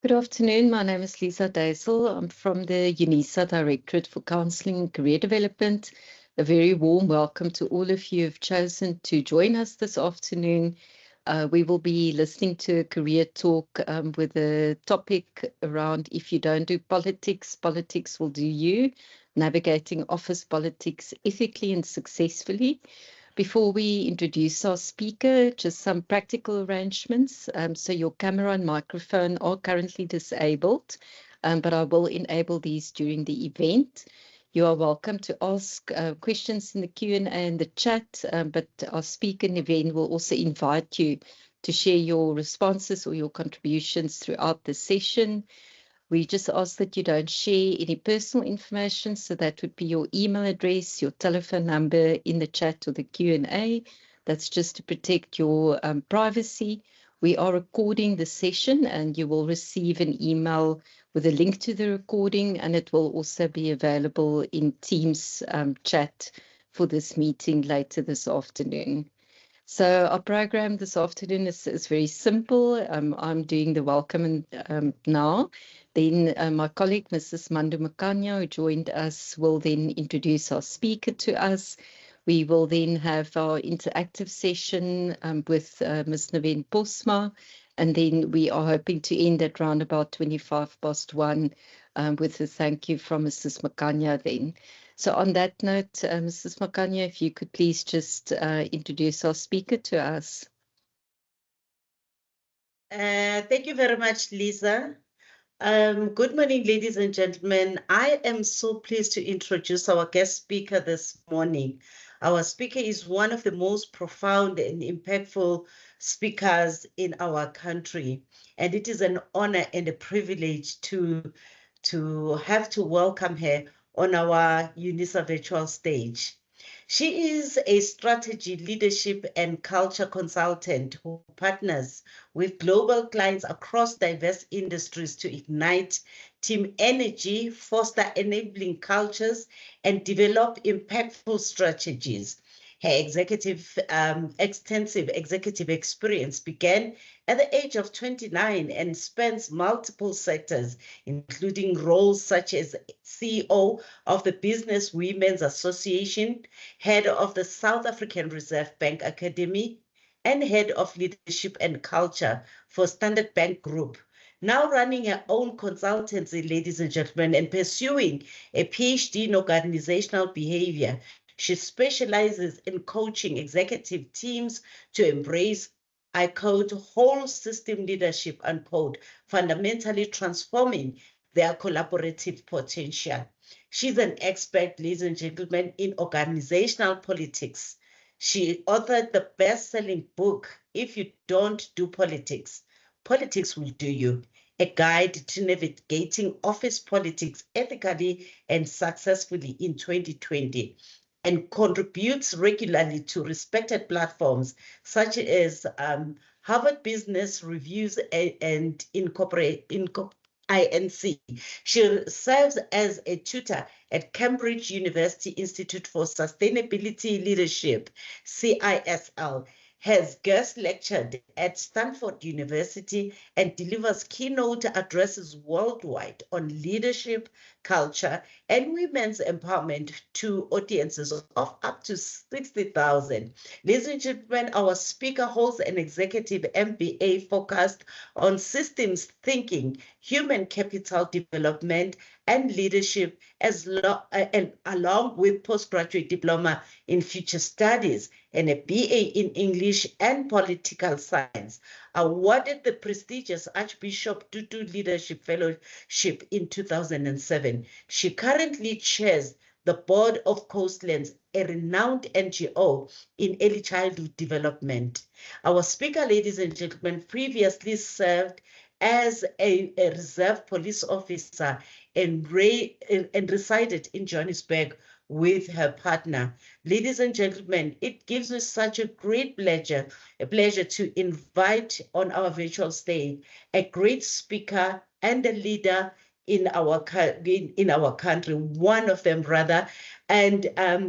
Good afternoon. My name is Lisa Daisel. I'm from the Unisa Directorate for Counselling and Career Development. A very warm welcome to all of you who have chosen to join us this afternoon. We will be listening to a career talk with a topic around if you don't do politics, politics will do you, navigating office politics ethically and successfully. Before we introduce our speaker, just some practical arrangements. So your camera and microphone are currently disabled, but I will enable these during the event. You are welcome to ask questions in the Q&A and the chat, but our speaker Niven will also invite you to share your responses or your contributions throughout the session. We just ask that you don't share any personal information, so that would be your email address, your telephone number in the chat or the Q&A. That's just to protect your privacy. We are recording the session and you will receive an email with a link to the recording, and it will also be available in Teams chat for this meeting later this afternoon. So our program this afternoon is very simple. I'm doing the welcome now. Then my colleague, Mrs. Mandu Makanya, who joined us, will then introduce our speaker to us. We will then have our interactive session with Ms. Niven Postma, and then we are hoping to end at around about 1:25 with a thank you from Mrs. Makanya then. So on that note, Mrs. Makanya, if you could please just introduce our speaker to us. Thank you very much, Lisa. Good morning, ladies and gentlemen. I am so pleased to introduce our guest speaker this morning. Our speaker is one of the most profound and impactful speakers in our country, and it is an honor and a privilege to have to welcome her on our Unisa virtual stage. She is a strategy, leadership, and culture consultant who partners with global clients across diverse industries to ignite team energy, foster enabling cultures, and develop impactful strategies. Her extensive executive experience began at the age of 29 and spans multiple sectors, including roles such as CEO of the Business Women's Association, head of the South African Reserve Bank Academy, and head of leadership and culture for Standard Bank Group. Now running her own consultancy, ladies and gentlemen, and pursuing a PhD in organizational behavior. She specializes in coaching executive teams to embrace, I quote, whole system leadership, unquote, fundamentally transforming their collaborative potential. She's an expert, ladies and gentlemen, in organizational politics. She authored the best-selling book, If You Don't Do Politics, Politics Will Do You, a guide to navigating office politics ethically and successfully in 2020. And contributes regularly to respected platforms such as Harvard Business Reviews and INC. She serves as a tutor at Cambridge University Institute for Sustainability Leadership, CISL, has guest lectured at Stanford University and delivers keynote addresses worldwide on leadership, culture, and women's empowerment to audiences of up to 60,000. Ladies and gentlemen, our speaker holds an executive MBA focused on systems thinking, human capital development, and leadership, and along with postgraduate diploma in future studies and a BA in English and political science. Awarded the prestigious Archbishop Tutu Leadership Fellowship in 2007. She currently chairs the board of Coastlands, a renowned NGO in early childhood development. Our speaker, ladies and gentlemen, previously served as a reserve police officer and resided in Johannesburg with her partner. Ladies and gentlemen, it gives me such a great pleasure to invite on our virtual stage a great speaker and a leader in our country, one of them rather, and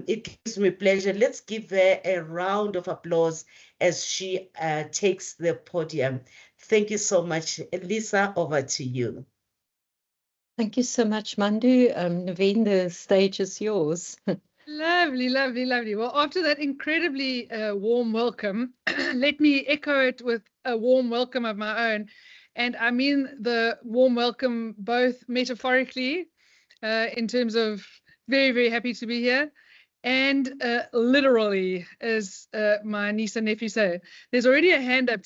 it gives me pleasure. Let's give her a round of applause as she takes the podium. Thank you so much. Lisa, over to you. Thank you so much, Mandu. Niven, the stage is yours. Lovely, lovely, lovely. Well, after that incredibly warm welcome, let me echo it with a warm welcome of my own. And I mean the warm welcome both metaphorically, in terms of very, very happy to be here, and literally, as my niece and nephew say. There's already a hand up.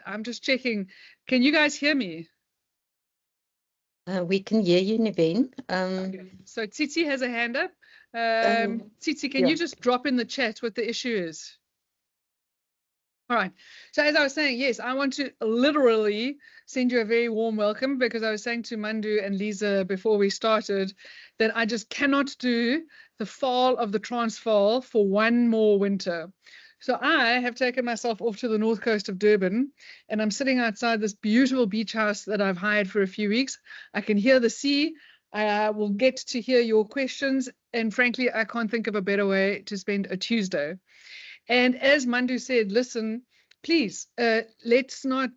I'm just checking. Can you guys hear me? We can hear you, Niven. Okay. So Tsitsi has a hand up. Tsitsi, can you just drop in the chat what the issue is? All right. So as I was saying, yes, I want to literally send you a very warm welcome, because I was saying to Mandu and Lisa before we started that I just cannot do the fall of the Transvaal for one more winter. So I have taken myself off to the north coast of Durban, and I'm sitting outside this beautiful beach house that I've hired for a few weeks. I can hear the sea. I will get to hear your questions. And frankly, I can't think of a better way to spend a Tuesday. And as Mandu said, listen, please, let's not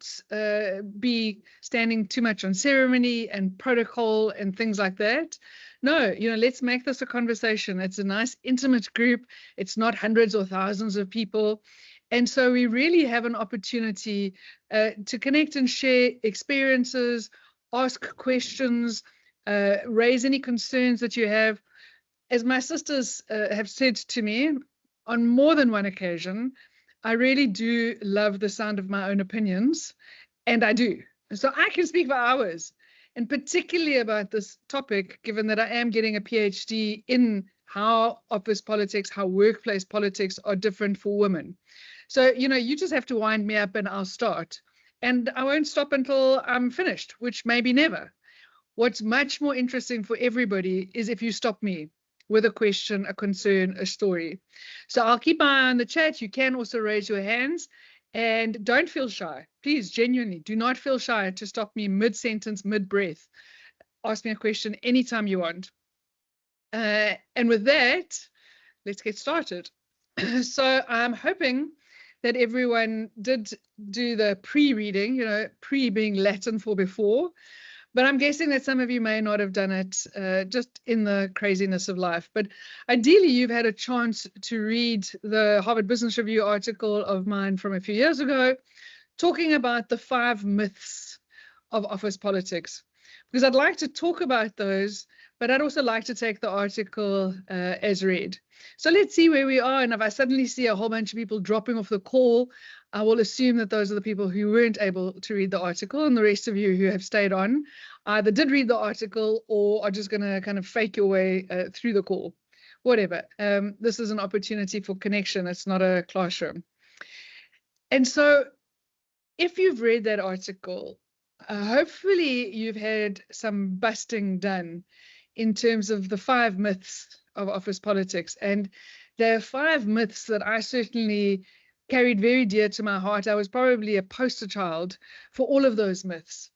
be standing too much on ceremony and protocol and things like that. No, let's make this a conversation. It's a nice, intimate group. It's not hundreds or thousands of people. And so we really have an opportunity to connect and share experiences, ask questions, raise any concerns that you have. As my sisters have said to me on more than one occasion, I really do love the sound of my own opinions, and I do. So I can speak for hours, and particularly about this topic, given that I am getting a PhD in how office politics, how workplace politics are different for women. So, you just have to wind me up and I'll start. And I won't stop until I'm finished, which may be never. What's much more interesting for everybody is if you stop me with a question, a concern, a story. So I'll keep my eye on the chat. You can also raise your hands, and don't feel shy. Please, genuinely, do not feel shy to stop me mid-sentence, mid-breath. Ask me a question anytime you want. And with that, let's get started. So I'm hoping that everyone did do the pre-reading, pre being Latin for before. But I'm guessing that some of you may not have done it just in the craziness of life. But ideally, you've had a chance to read the Harvard Business Review article of mine from a few years ago, talking about the 5 myths of office politics. Because I'd like to talk about those, but I'd also like to take the article as read. So let's see where we are. And if I suddenly see a whole bunch of people dropping off the call, I will assume that those are the people who weren't able to read the article, and the rest of you who have stayed on either did read the article or are just going to kind of fake your way through the call. Whatever. This is an opportunity for connection. It's not a classroom. And so if you've read that article, hopefully you've had some busting done in terms of the 5 myths of office politics. And there are 5 myths that I certainly carried very dear to my heart. I was probably a poster child for all of those myths.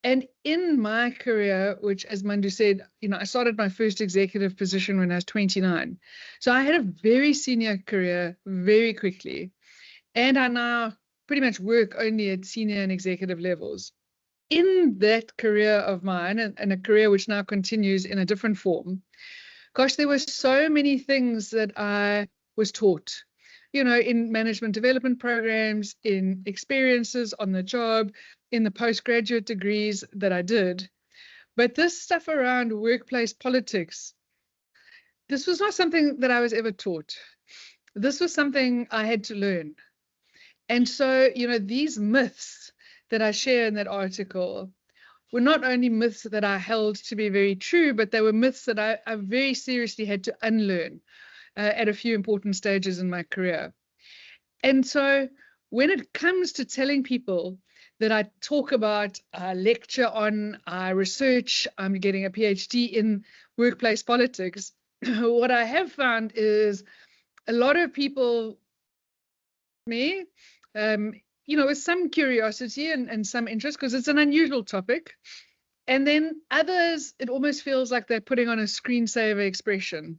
And in my career, which, as Mandu said, I started my first executive position when I was 29. So I had a very senior career very quickly. And I now pretty much work only at senior and executive levels. In that career of mine, and a career which now continues in a different form, gosh, there were so many things that I was taught, in management development programs, in experiences on the job, in the postgraduate degrees that I did. But this stuff around workplace politics, this was not something that I was ever taught. This was something I had to learn. And so, these myths that I share in that article were not only myths that I held to be very true, but they were myths that I very seriously had to unlearn at a few important stages in my career. And so when it comes to telling people that I talk about, I lecture on, I research, I'm getting a PhD in workplace politics, what I have found is a lot of people, with some curiosity and some interest, because it's an unusual topic. And then others, it almost feels like they're putting on a screensaver expression.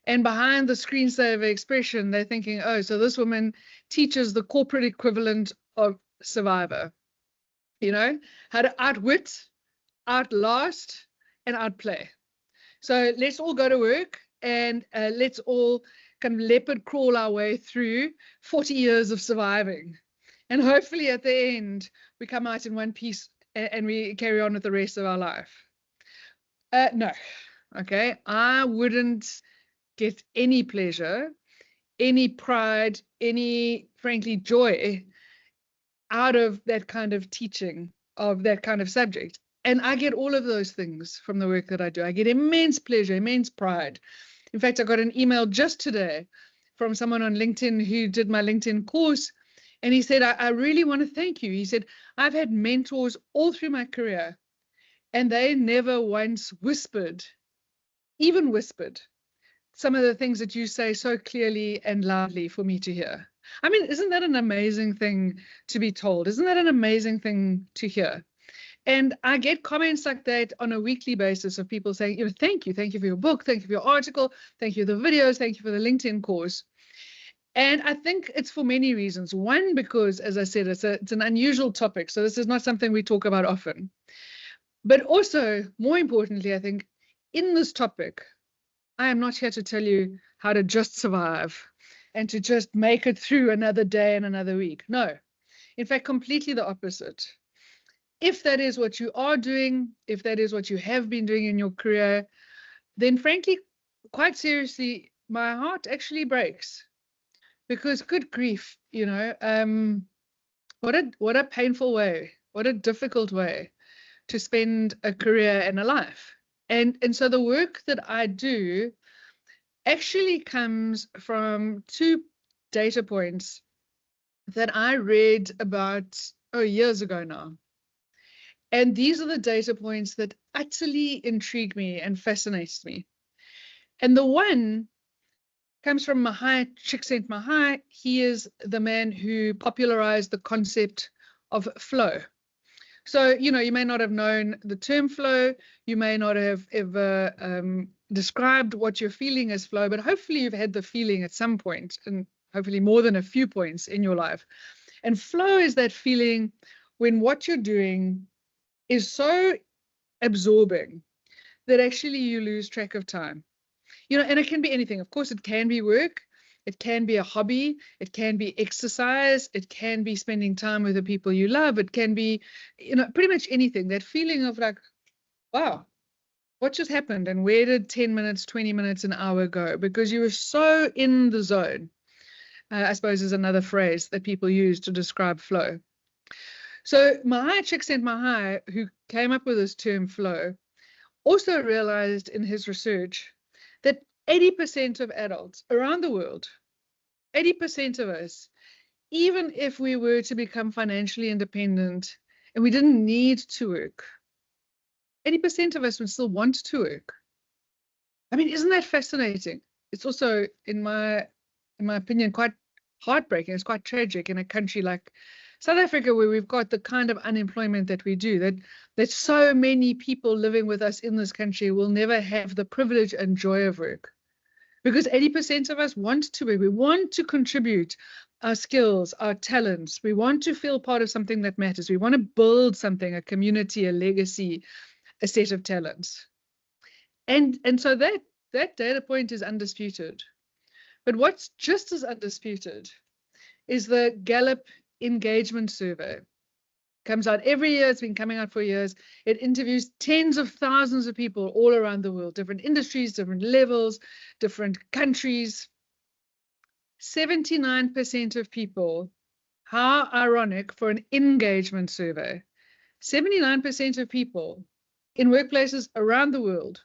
And behind the screensaver expression, they're thinking, oh, so this woman teaches the corporate equivalent of survivor, you know, how to outwit, outlast, and outplay. So let's all go to work and let's all kind of leopard crawl our way through 40 years of surviving. And hopefully at the end, we come out in one piece and we carry on with the rest of our life. No, okay, I wouldn't get any pleasure, any pride, any, frankly, joy out of that kind of teaching of that kind of subject. And I get all of those things from the work that I do. I get immense pleasure, immense pride. In fact, I got an email just today from someone on LinkedIn who did my LinkedIn course. And he said, I really want to thank you. He said, I've had mentors all through my career, and they never once whispered, even whispered, some of the things that you say so clearly and loudly for me to hear. I mean, isn't that an amazing thing to be told? Isn't that an amazing thing to hear? And I get comments like that on a weekly basis of people saying, you know, thank you for your book, thank you for your article, thank you for the videos, thank you for the LinkedIn course. And I think it's for many reasons. One, because, as I said, it's an unusual topic, so this is not something we talk about often. But also, more importantly, I think, in this topic, I am not here to tell you how to just survive and to just make it through another day and another week. No, in fact, completely the opposite. If that is what you are doing, if that is what you have been doing in your career, then frankly, quite seriously, my heart actually breaks. Because good grief, you know, what a painful way, what a difficult way to spend a career and a life. And so the work that I do actually comes from two data points that I read about years ago now. And these are the data points that utterly intrigue me and fascinates me. And the one comes from Mahai Csikszentmihalyi. He is the man who popularized the concept of flow. So, you know, you may not have known the term flow. You may not have ever described what you're feeling as flow, but hopefully you've had the feeling at some point, and hopefully more than a few points in your life. And flow is that feeling when what you're doing is so absorbing that actually you lose track of time. You know, and it can be anything. Of course, it can be work. It can be a hobby. It can be exercise. It can be spending time with the people you love. It can be, you know, pretty much anything. That feeling of like, wow, what just happened? And where did 10 minutes, 20 minutes, an hour go? Because you were so in the zone, I suppose is another phrase that people use to describe flow. So Mahai Csikszentmihalyi, who came up with this term flow, also realized in his research that 80% of adults around the world, 80% of us, even if we were to become financially independent and we didn't need to work, 80% of us would still want to work. I mean, isn't that fascinating? It's also, in my opinion, quite heartbreaking. It's quite tragic in a country like South Africa, where we've got the kind of unemployment that we do, that so many people living with us in this country will never have the privilege and joy of work. Because 80% of us want to work. We want to contribute our skills, our talents. We want to feel part of something that matters. We want to build something, a community, a legacy, a set of talents. And so that data point is undisputed. But what's just as undisputed is the Gallup engagement survey. Comes out every year. It's been coming out for years. It interviews tens of thousands of people all around the world, different industries, different levels, different countries. 79% of people, how ironic for an engagement survey, 79% of people in workplaces around the world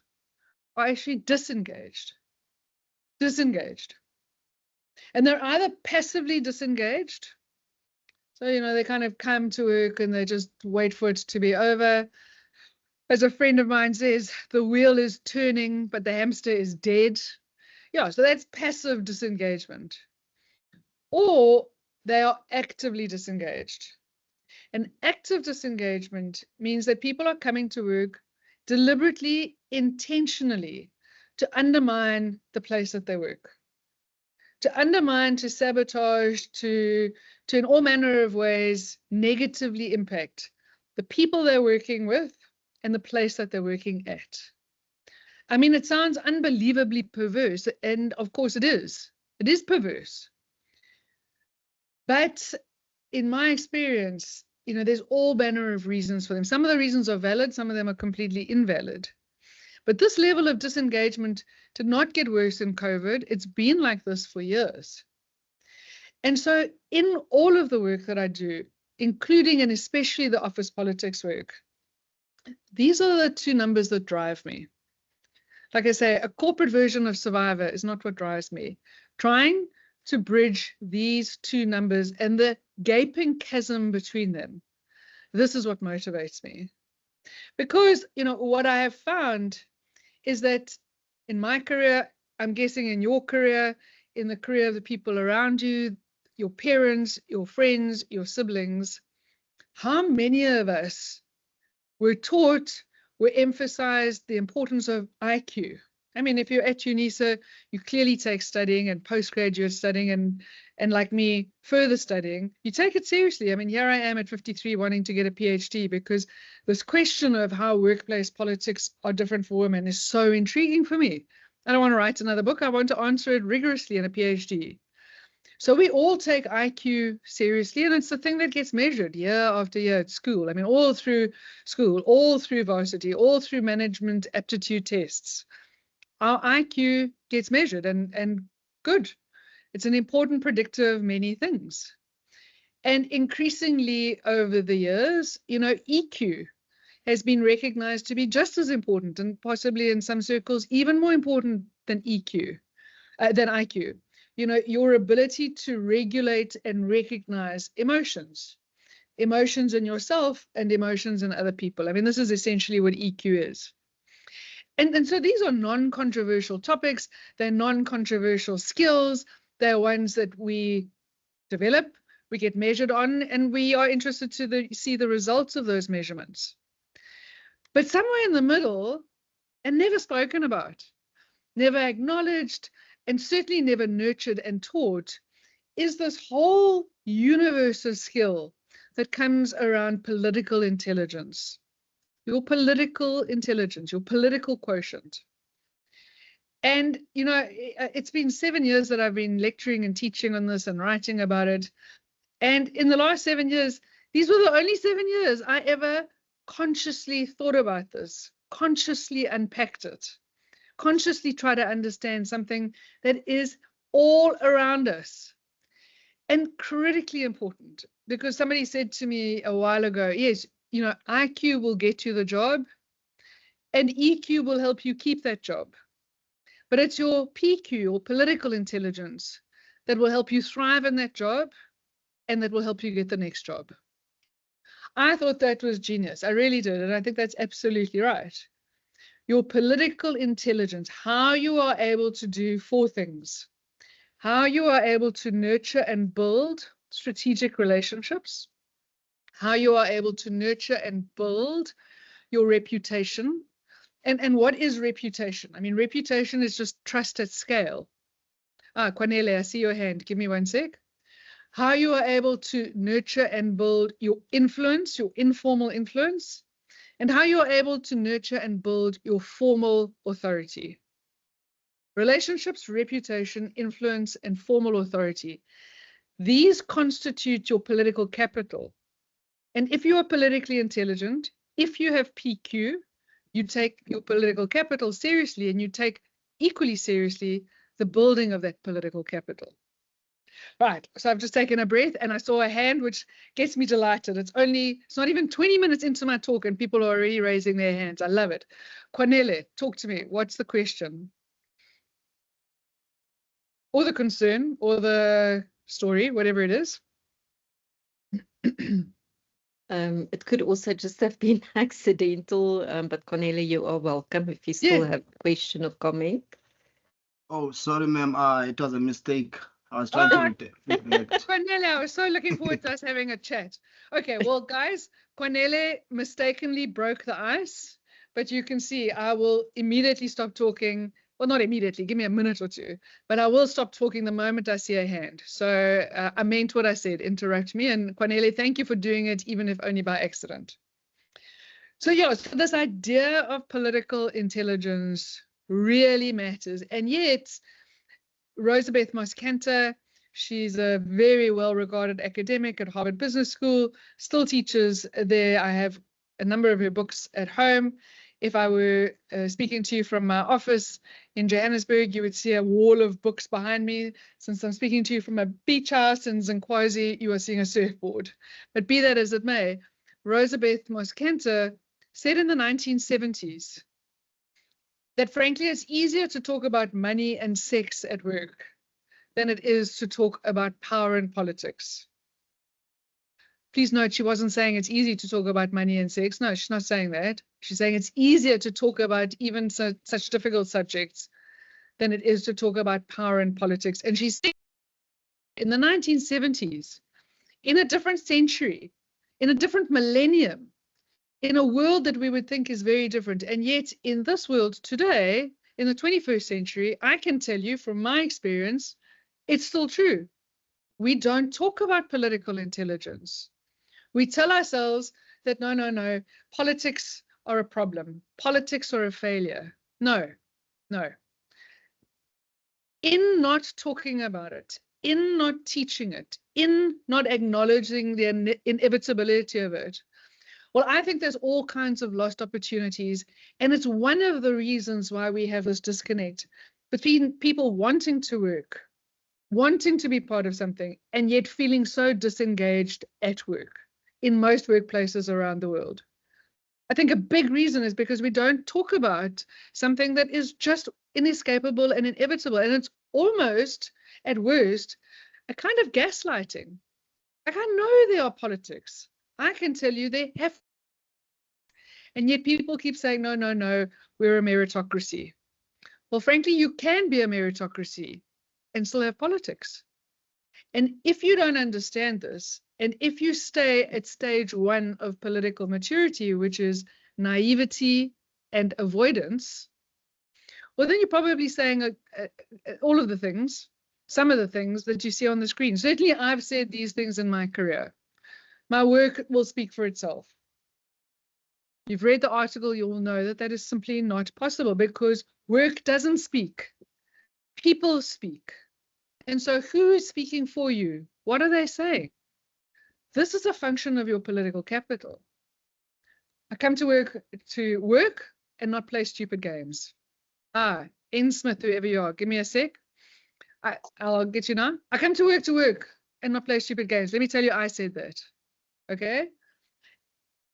are actually disengaged. And they're either passively disengaged. So, you know, they kind of come to work and they just wait for it to be over. As a friend of mine says, the wheel is turning, but the hamster is dead. Yeah, so that's passive disengagement. Or they are actively disengaged. And active disengagement means that people are coming to work deliberately, intentionally, to undermine the place that they work, to undermine, to sabotage, to in all manner of ways negatively impact the people they're working with and the place that they're working at. I mean, it sounds unbelievably perverse, and of course it is. It is perverse. But in my experience, you know, there's all manner of reasons for them. Some of the reasons are valid, some of them are completely invalid. But this level of disengagement did not get worse in COVID. It's been like this for years. And so in all of the work that I do, including and especially the office politics work, these are the two numbers that drive me. Like I say, a corporate version of Survivor is not what drives me. Trying to bridge these two numbers and the gaping chasm between them, this is what motivates me. Because, you know, what I have found is that in my career, I'm guessing in your career, in the career of the people around you, your parents, your friends, your siblings, how many of us were taught, were emphasized the importance of IQ? I mean, if you're at Unisa, you clearly take studying and postgraduate studying and like me, further studying. You take it seriously. I mean, here I am at 53 wanting to get a PhD because this question of how workplace politics are different for women is so intriguing for me. I don't want to write another book. I want to answer it rigorously in a PhD. So we all take IQ seriously, and it's the thing that gets measured year after year at school. I mean, all through school, all through varsity, all through management aptitude tests. Our IQ gets measured, and good. It's an important predictor of many things. And increasingly over the years, you know, EQ has been recognized to be just as important, and possibly in some circles even more important than than IQ. You know, your ability to regulate and recognize emotions in yourself and emotions in other people. I mean, this is essentially what EQ is. And so these are non-controversial topics. They're non-controversial skills. They're ones that we develop, we get measured on, and we are interested to see the results of those measurements. But somewhere in the middle, and never spoken about, never acknowledged, and certainly never nurtured and taught, is this whole universe of skill that comes around political intelligence. Your political intelligence, your political quotient. And, you know, it's been 7 years that I've been lecturing and teaching on this and writing about it. And in the last 7 years, these were the only 7 years I ever consciously thought about this, consciously unpacked it, consciously try to understand something that is all around us. And critically important, because somebody said to me a while ago, yes, you know, IQ will get you the job and EQ will help you keep that job. But it's your PQ, or political intelligence, that will help you thrive in that job and that will help you get the next job. I thought that was genius. I really did. And I think that's absolutely right. Your political intelligence, how you are able to do 4 things. How you are able to nurture and build strategic relationships. How you are able to nurture and build your reputation. And what is reputation? I mean, reputation is just trust at scale. Cornelia, I see your hand. Give me 1 sec. How you are able to nurture and build your influence, your informal influence, and how you are able to nurture and build your formal authority. Relationships, reputation, influence, and formal authority. These constitute your political capital. And if you are politically intelligent, if you have PQ, you take your political capital seriously, and you take equally seriously the building of that political capital. Right, so I've just taken a breath and I saw a hand, which gets me delighted. It's not even 20 minutes into my talk and people are already raising their hands. I love it. Cornelia, talk to me. What's the question? Or the concern, or the story, whatever it is. It could also just have been accidental, but Cornelia, you are welcome if you still have a question or comment. Oh, sorry, ma'am. It was a mistake. I was trying to reflect. Cornelia, I was so looking forward to us having a chat. Okay, well, guys, Cornelia mistakenly broke the ice, but you can see I will immediately stop talking. Well, not immediately. Give me a minute or two. But I will stop talking the moment I see a hand. So I meant what I said. Interrupt me. And Cornelia, thank you for doing it, even if only by accident. So yeah, so this idea of political intelligence really matters. And yet, Rosabeth Moss-Kanter, she's a very well-regarded academic at Harvard Business School, still teaches there. I have a number of her books at home. If I were speaking to you from my office in Johannesburg, you would see a wall of books behind me. Since I'm speaking to you from a beach house in Zinkwazi, you are seeing a surfboard. But be that as it may, Rosabeth Moss-Kanter said in the 1970s that frankly it's easier to talk about money and sex at work than it is to talk about power and politics. Please note, she wasn't saying it's easy to talk about money and sex. No, she's not saying that. She's saying it's easier to talk about even such difficult subjects than it is to talk about power and politics. And she's saying in the 1970s, in a different century, in a different millennium, in a world that we would think is very different. And yet in this world today, in the 21st century, I can tell you from my experience, it's still true. We don't talk about political intelligence. We tell ourselves that no, politics are a problem. Politics are a failure. No. In not talking about it, in not teaching it, in not acknowledging the inevitability of it, well, I think there's all kinds of lost opportunities. And it's one of the reasons why we have this disconnect between people wanting to work, wanting to be part of something, and yet feeling so disengaged at work in most workplaces around the world. I think a big reason is because we don't talk about something that is just inescapable and inevitable. And it's almost, at worst, a kind of gaslighting. Like, I know there are politics. I can tell you they have. And yet people keep saying, no, we're a meritocracy. Well, frankly, you can be a meritocracy and still have politics. And if you don't understand this, and if you stay at stage one of political maturity, which is naivety and avoidance, well, then you're probably saying all of the things, some of the things that you see on the screen. Certainly, I've said these things in my career. My work will speak for itself. You've read the article, you will know that that is simply not possible because work doesn't speak. People speak. And so who is speaking for you? What are they saying? This is a function of your political capital. I come to work and not play stupid games. N. Smith, whoever you are, give me a sec. I'll get you now. I come to work and not play stupid games. Let me tell you, I said that. Okay?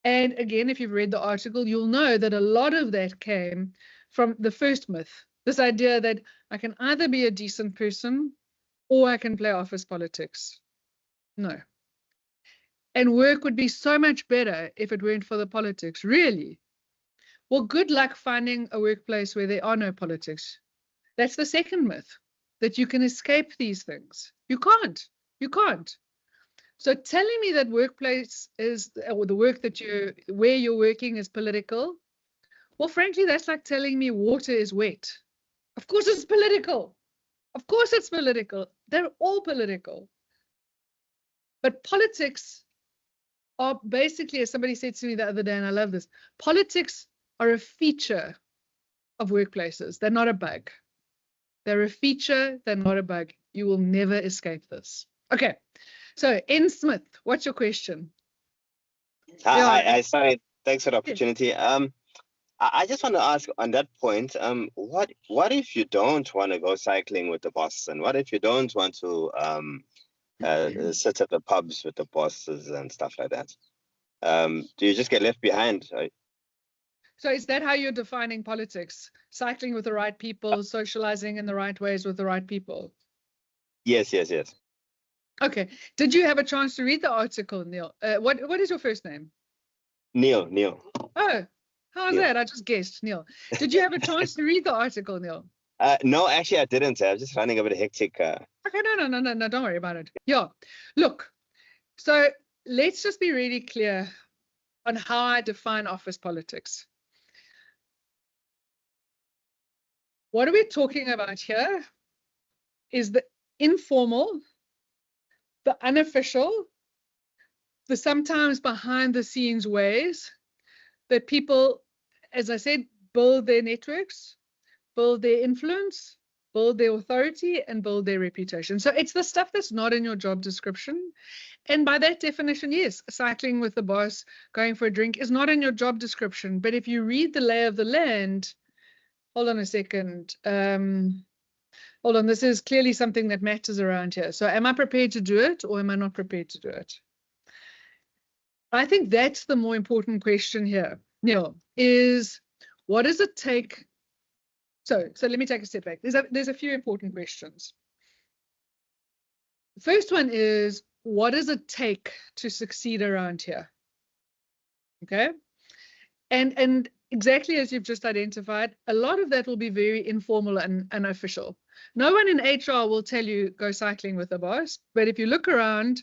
And again, if you've read the article, you'll know that a lot of that came from the first myth, this idea that I can either be a decent person or I can play office politics. No. And work would be so much better if it weren't for the politics. Really? Well, good luck finding a workplace where there are no politics. That's the second myth, that you can escape these things. You can't. You can't. So telling me that workplace is, or the work that where you're working is political, well, frankly, that's like telling me water is wet. Of course it's political. Of course it's political. They're all political. But politics are basically, as somebody said to me the other day, and I love this, politics are a feature of workplaces. They're not a bug. They're a feature, they're not a bug. You will never escape this. Okay, so N. Smith, what's your question? Hi, sorry, thanks for the opportunity. I just want to ask on that point, what if you don't want to go cycling with the boss? And what if you don't want to sit at the pubs with the bosses and stuff like that? Do you just get left behind? So is that how you're defining politics? Cycling with the right people, socializing in the right ways with the right people? Yes. Okay. Did you have a chance to read the article, Neil? What is your first name? Neil. Oh, how's that? I just guessed, Neil. Did you have a chance to read the article, Neil? No, actually, I didn't. I was just running a bit hectic. Okay, no, don't worry about it. Yeah, look, so let's just be really clear on how I define office politics. What are we talking about here is the informal, the unofficial, the sometimes behind the scenes ways that people, as I said, build their networks, build their influence, build their authority, and build their reputation. So it's the stuff that's not in your job description. And by that definition, yes, cycling with the boss, going for a drink is not in your job description. But if you read the lay of the land, hold on a second. Hold on, this is clearly something that matters around here. So am I prepared to do it or am I not prepared to do it? I think that's the more important question here, Neil, is what does it take? So let me take a step back. There's a few important questions. The first one is, what does it take to succeed around here? Okay. And exactly as you've just identified, a lot of that will be very informal and unofficial. No one in HR will tell you go cycling with the boss, but if you look around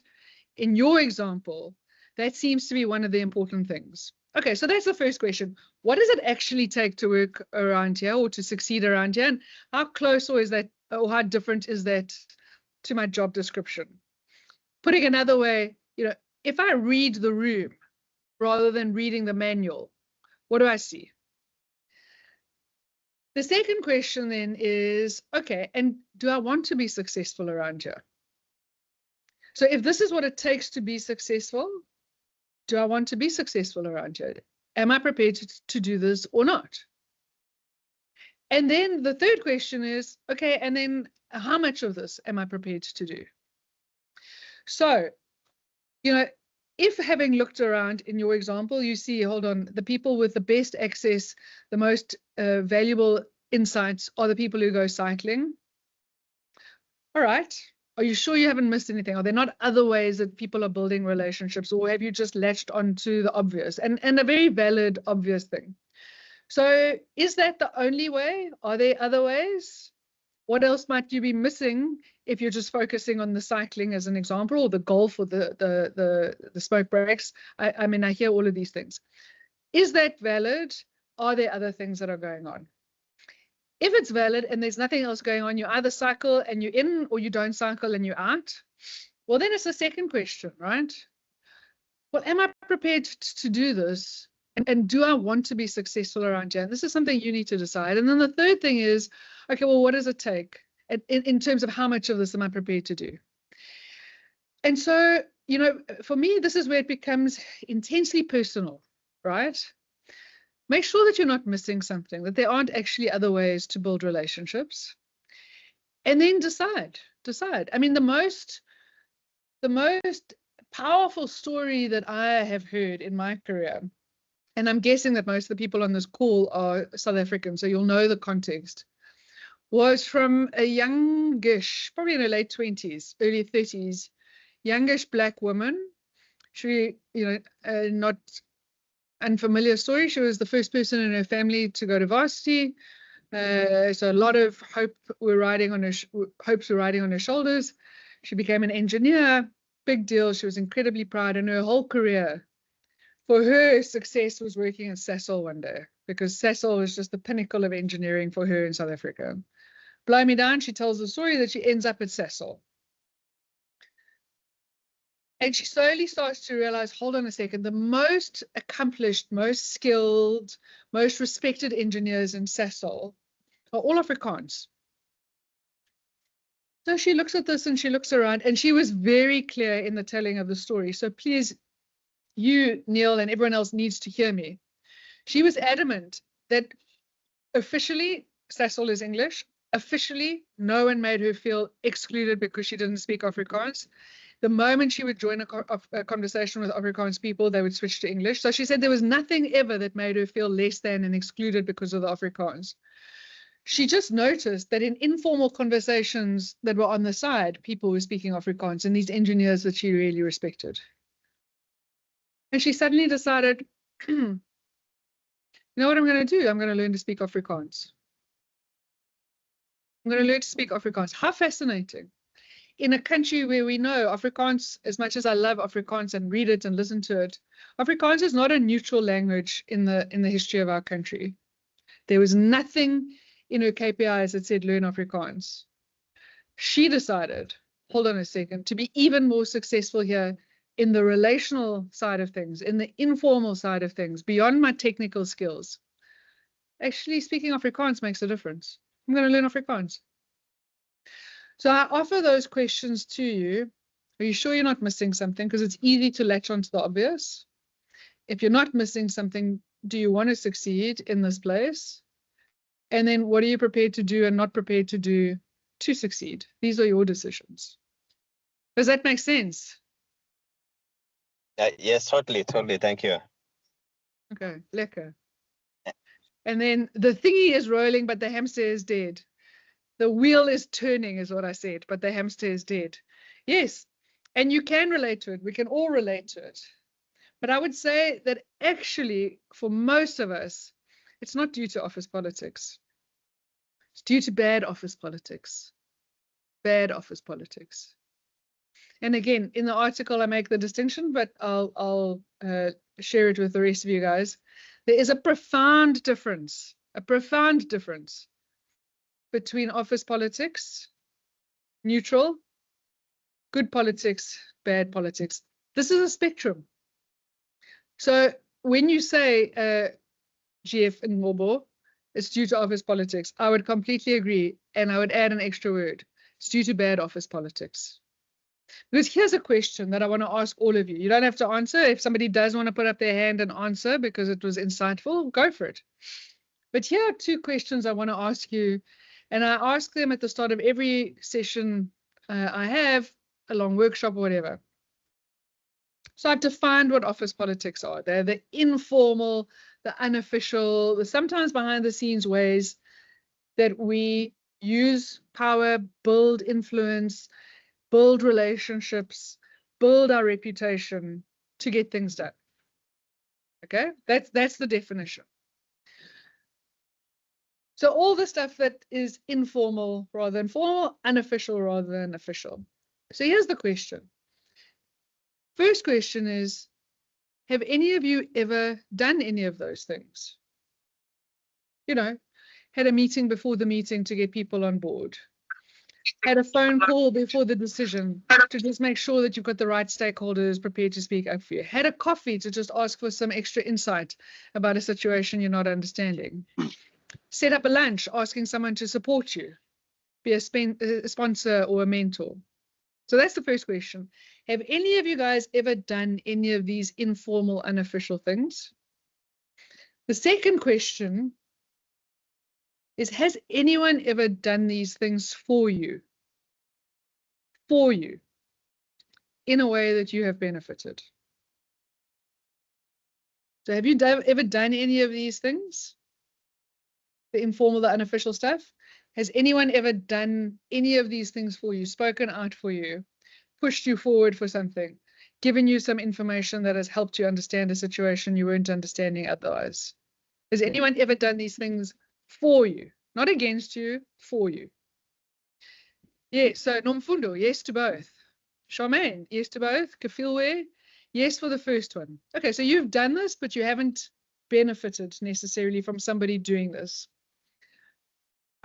in your example, that seems to be one of the important things. Okay, so that's the first question. What does it actually take to work around here or to succeed around here? And how close or is that, or how different is that to my job description? Putting another way, if I read the room rather than reading the manual, what do I see? The second question then is, okay, and do I want to be successful around here? So if this is what it takes to be successful, do I want to be successful around here? Am I prepared to do this or not? And then the third question is, okay, and then how much of this am I prepared to do? So, if having looked around in your example, you see, hold on, the people with the best access, the most valuable insights are the people who go cycling. All right. Are you sure you haven't missed anything? Are there not other ways that people are building relationships, or have you just latched onto the obvious and a very valid, obvious thing? So is that the only way? Are there other ways? What else might you be missing if you're just focusing on the cycling as an example, or the golf, or the smoke breaks? I mean, I hear all of these things. Is that valid? Are there other things that are going on? If it's valid and there's nothing else going on, you either cycle and you're in, or you don't cycle and you're out. Well, then it's the second question, right? Well, am I prepared to do this? And do I want to be successful around here? And this is something you need to decide. And then the third thing is, okay, well, what does it take in terms of how much of this am I prepared to do? And so, for me, this is where it becomes intensely personal, right? Make sure that you're not missing something, that there aren't actually other ways to build relationships. And then decide. I mean, the most powerful story that I have heard in my career, and I'm guessing that most of the people on this call are South African, so you'll know the context, was from a youngish, probably in her late 20s, early 30s, youngish Black woman. She, not unfamiliar story. She was the first person in her family to go to varsity. So a lot of hopes were riding on her shoulders. She became an engineer. Big deal. She was incredibly proud, and her whole career, for her, success was working at Sasol one day, because Sasol was just the pinnacle of engineering for her in South Africa. Blow me down, she tells the story that she ends up at Sasol. And she slowly starts to realize, hold on a second, the most accomplished, most skilled, most respected engineers in Sasol are all Afrikaans. So she looks at this and she looks around, and she was very clear in the telling of the story. So please, you, Neil, and everyone else needs to hear me. She was adamant that officially Sasol is English. Officially, no one made her feel excluded because she didn't speak Afrikaans. The moment she would join a conversation with Afrikaans people, they would switch to English. So she said there was nothing ever that made her feel less than and excluded because of the Afrikaans. She just noticed that in informal conversations that were on the side, people were speaking Afrikaans, and these engineers that she really respected. And she suddenly decided, you know what I'm going to do? I'm going to learn to speak Afrikaans. I'm going to learn to speak Afrikaans. How fascinating. In a country where we know Afrikaans, as much as I love Afrikaans and read it and listen to it, Afrikaans is not a neutral language in the history of our country. There was nothing in her KPIs that said learn Afrikaans. She decided, hold on a second, to be even more successful here in the relational side of things, in the informal side of things, beyond my technical skills. Actually, speaking Afrikaans makes a difference. I'm going to learn Afrikaans. So I offer those questions to you. Are you sure you're not missing something? Because it's easy to latch onto the obvious. If you're not missing something, do you want to succeed in this place? And then what are you prepared to do and not prepared to do to succeed? These are your decisions. Does that make sense? Yes, totally. Thank you. Okay, lekker. And then the thingy is rolling, but the hamster is dead. The wheel is turning is what I said, but the hamster is dead. Yes, and you can relate to it. We can all relate to it. But I would say that actually, for most of us, it's not due to office politics. It's due to bad office politics. Bad office politics. And again, in the article, I make the distinction, but I'll share it with the rest of you guys. There is a profound difference between office politics, neutral, good politics, bad politics. This is a spectrum. So when you say GF and Ngobo, it's due to office politics, I would completely agree, and I would add an extra word. It's due to bad office politics. Because here's a question that I want to ask all of you. You don't have to answer. If somebody does want to put up their hand and answer because it was insightful, go for it. But here are two questions I want to ask you. And I ask them at the start of every session I have, a long workshop or whatever. So I've defined what office politics are. They're the informal, the unofficial, the sometimes behind the scenes ways that we use power, build influence, build relationships, build our reputation to get things done. Okay, that's the definition. So all the stuff that is informal rather than formal, unofficial rather than official. So here's the question. First question is, have any of you ever done any of those things? You know, had a meeting before the meeting to get people on board. Had a phone call before the decision to just make sure that you've got the right stakeholders prepared to speak up for you. Had a coffee to just ask for some extra insight about a situation you're not understanding. Set up a lunch asking someone to support you, be a sponsor or a mentor. So that's the first question. Have any of you guys ever done any of these informal, unofficial things? The second question is, has anyone ever done these things for you? For you, in a way that you have benefited? So have you ever done any of these things? The informal, the unofficial stuff? Has anyone ever done any of these things for you, spoken out for you, pushed you forward for something, given you some information that has helped you understand a situation you weren't understanding otherwise? Has anyone ever done these things for you? Not against you, for you. Yes, so Nomfundo, yes to both. Charmaine, yes to both. Kafilwe, yes for the first one. Okay, so you've done this, but you haven't benefited necessarily from somebody doing this.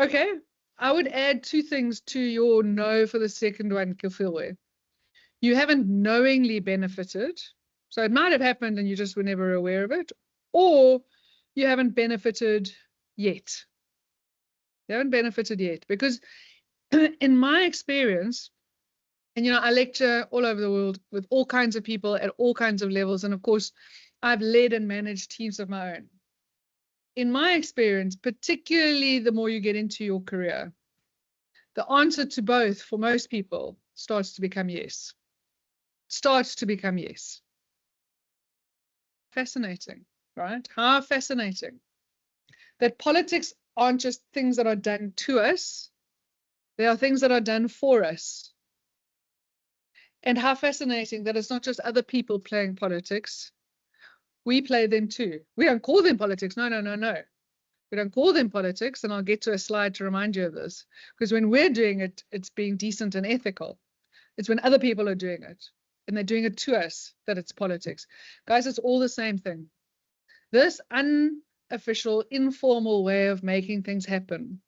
Okay, I would add two things to your no for the second one, Kafilwe. You haven't knowingly benefited, so it might have happened and you just were never aware of it, or you haven't benefited yet. You haven't benefited yet, because in my experience, and you know, I lecture all over the world with all kinds of people at all kinds of levels, and of course, I've led and managed teams of my own. In my experience, particularly the more you get into your career, the answer to both for most people starts to become yes. Starts to become yes. Fascinating, right? How fascinating that politics aren't just things that are done to us, they are things that are done for us. And how fascinating that it's not just other people playing politics, we play them too. We don't call them politics, no. We don't call them politics, and I'll get to a slide to remind you of this, because when we're doing it, it's being decent and ethical. It's when other people are doing it, and they're doing it to us, that it's politics. Guys, it's all the same thing. This unofficial, informal way of making things happen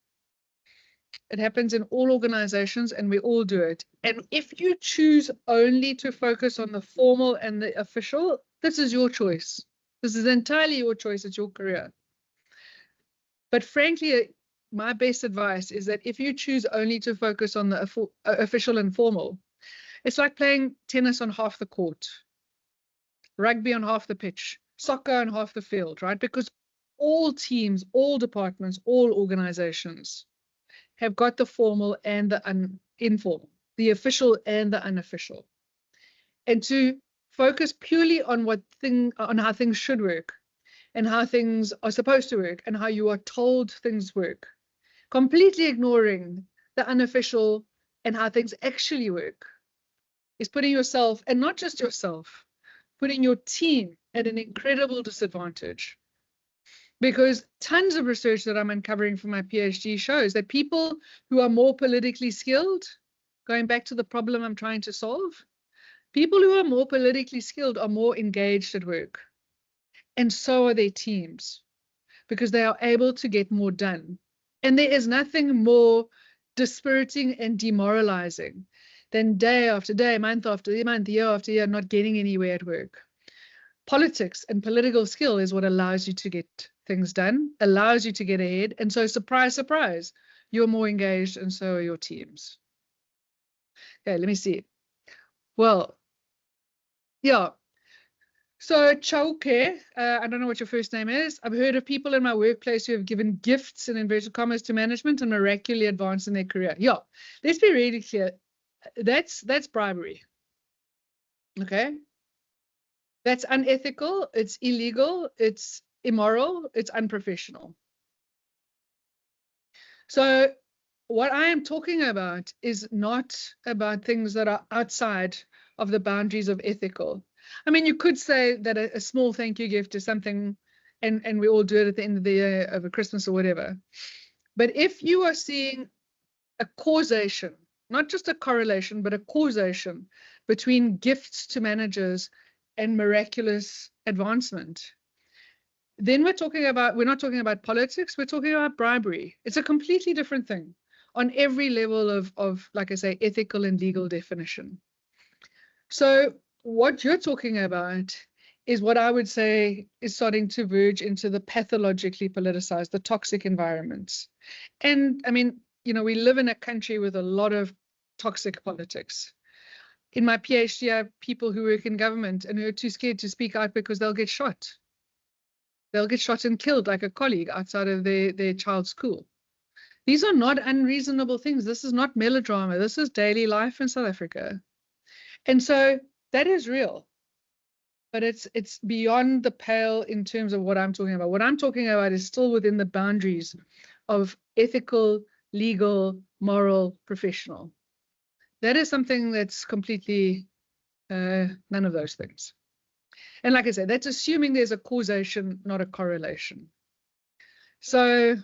It happens in all organizations, and we all do it. And if you choose only to focus on the formal and the official, this is your choice. This is entirely your choice. It's your career. But frankly, my best advice is that if you choose only to focus on the official and formal, it's like playing tennis on half the court, rugby on half the pitch, soccer on half the field, right? Because all teams, all departments, all organizations have got the formal and the informal, the official and the unofficial. And to focus purely on on how things should work, and how things are supposed to work, and how you are told things work, completely ignoring the unofficial and how things actually work, is putting yourself, and not just yourself, putting your team at an incredible disadvantage. Because tons of research that I'm uncovering from my PhD shows that people who are more politically skilled, going back to the problem I'm trying to solve, people who are more politically skilled are more engaged at work. And so are their teams, because they are able to get more done. And there is nothing more dispiriting and demoralizing than day after day, month after month, year after year, not getting anywhere at work. Politics and political skill is what allows you to get things done, allows you to get ahead. And so, surprise, surprise, you're more engaged, and so are your teams. Okay, let me see. Well, yeah. So, Chauke, I don't know what your first name is. I've heard of people in my workplace who have given gifts in inverted commas to management and miraculously advanced in their career. Yeah, let's be really clear. That's bribery. Okay? That's unethical, it's illegal, it's immoral, it's unprofessional. So what I am talking about is not about things that are outside of the boundaries of ethical. I mean, you could say that a small thank you gift is something, and we all do it at the end of the year over Christmas or whatever. But if you are seeing a causation, not just a correlation, but a causation between gifts to managers and miraculous advancement, then we're not talking about politics, we're talking about bribery. It's a completely different thing on every level of, like I say, ethical and legal definition. So what you're talking about is what I would say is starting to verge into the pathologically politicized, the toxic environments. And I mean, you know, we live in a country with a lot of toxic politics. In my PhD, I have people who work in government and who are too scared to speak out because they'll get shot. They'll get shot and killed like a colleague outside of their child's school. These are not unreasonable things. This is not melodrama. This is daily life in South Africa. And so that is real. But it's beyond the pale in terms of what I'm talking about. What I'm talking about is still within the boundaries of ethical, legal, moral, professional. That is something that's completely none of those things. And like I said, that's assuming there's a causation, not a correlation. So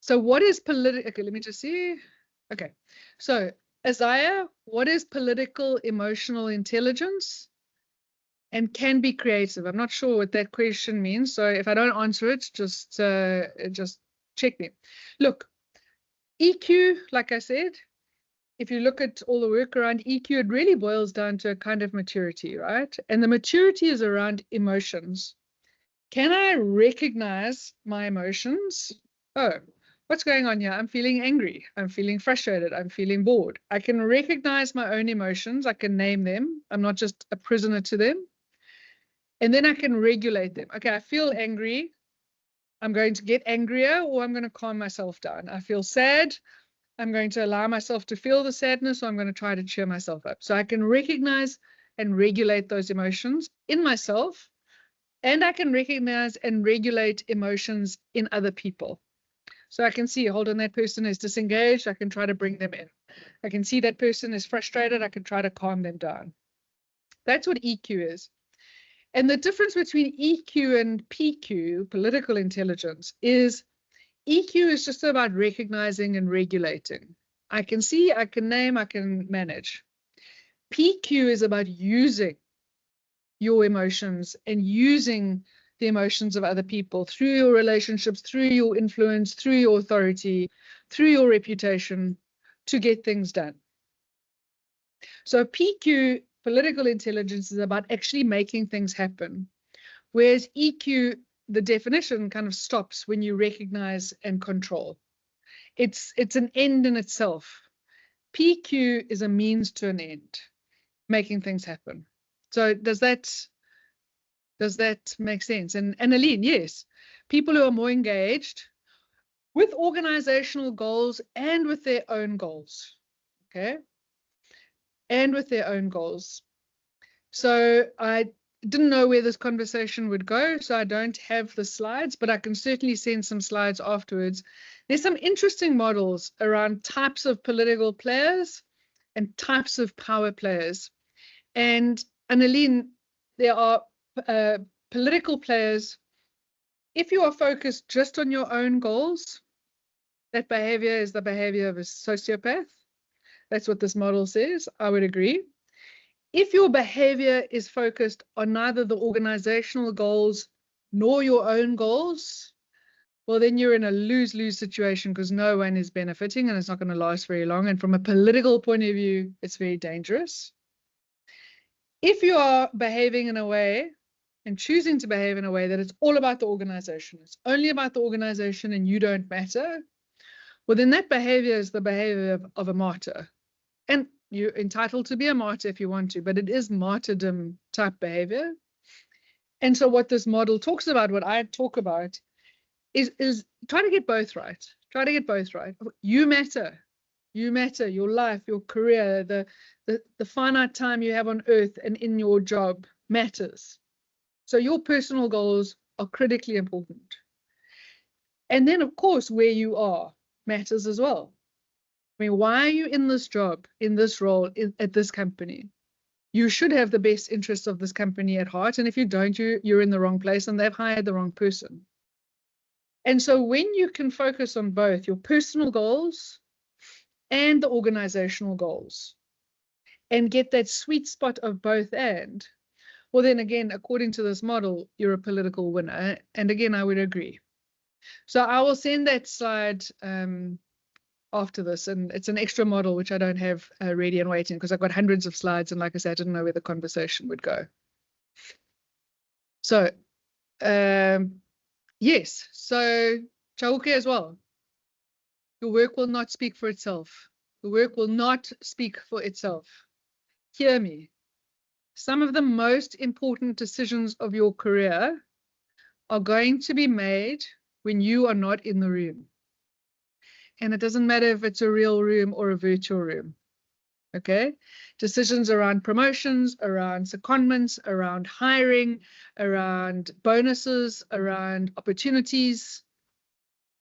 what is political? Okay, let me just see. Okay, so Isaiah, what is political emotional intelligence and can be creative? I'm not sure what that question means. So if I don't answer it, just check me. Look, EQ, like I said, if you look at all the work around EQ, it really boils down to a kind of maturity, right? And the maturity is around emotions. Can I recognize my emotions? Oh, what's going on here? I'm feeling angry. I'm feeling frustrated. I'm feeling bored. I can recognize my own emotions. I can name them. I'm not just a prisoner to them. And then I can regulate them. Okay, I feel angry. I'm going to get angrier, or I'm going to calm myself down. I feel sad. I'm going to allow myself to feel the sadness, or I'm going to try to cheer myself up. So I can recognize and regulate those emotions in myself, and I can recognize and regulate emotions in other people. So I can see, hold on, that person is disengaged. I can try to bring them in. I can see that person is frustrated. I can try to calm them down. That's what EQ is. And the difference between EQ and PQ, political intelligence, is EQ is just about recognizing and regulating. I can see, I can name, I can manage. PQ is about using your emotions and using the emotions of other people through your relationships, through your influence, through your authority, through your reputation to get things done. So PQ, political intelligence, is about actually making things happen. Whereas EQ, the definition kind of stops when you recognize and control. It's an end in itself. PQ is a means to an end, making things happen. So does that make sense? And Aline, yes, people who are more engaged with organizational goals and with their own goals, okay? And with their own goals. So I didn't know where this conversation would go, so I don't have the slides, but I can certainly send some slides afterwards. There's some interesting models around types of political players and types of power players. And Aline, there are political players. If you are focused just on your own goals, that behavior is the behavior of a sociopath. That's what this model says. I would agree. If your behavior is focused on neither the organizational goals nor your own goals, well, then you're in a lose-lose situation because no one is benefiting and it's not going to last very long. And from a political point of view, it's very dangerous. If you are behaving in a way and choosing to behave in a way that it's all about the organization, it's only about the organization and you don't matter, well, then that behavior is the behavior of a martyr. And you're entitled to be a martyr if you want to, but it is martyrdom type behavior. And so what this model talks about, what I talk about, is try to get both right. Try to get both right. You matter. You matter. Your life, your career, the finite time you have on earth and in your job matters. So your personal goals are critically important. And then, of course, where you are matters as well. I mean, why are you in this job, in this role, at this company? You should have the best interests of this company at heart. And if you don't, you're in the wrong place and they've hired the wrong person. And so when you can focus on both your personal goals and the organizational goals and get that sweet spot of both and, well, then again, according to this model, you're a political winner. And again, I would agree. So I will send that slide after this, and it's an extra model which I don't have ready and waiting because I've got hundreds of slides, and like I said, I didn't know where the conversation would go. So yes, so Chauke as well. Your work will not speak for itself. The work will not speak for itself. Hear me. Some of the most important decisions of your career are going to be made when you are not in the room. And it doesn't matter if it's a real room or a virtual room. Okay? Decisions around promotions, around secondments, around hiring, around bonuses, around opportunities.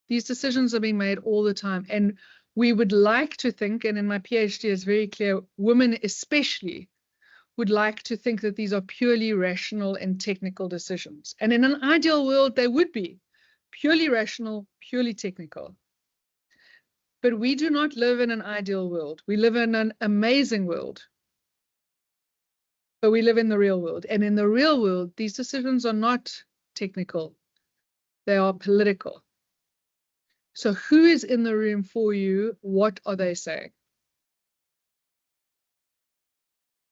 These decisions are being made all the time. And we would like to think, and in my PhD it's very clear, women especially would like to think that these are purely rational and technical decisions. And in an ideal world, they would be purely rational, purely technical. But we do not live in an ideal world. We live in an amazing world. But we live in the real world. And in the real world, these decisions are not technical. They are political. So who is in the room for you? What are they saying?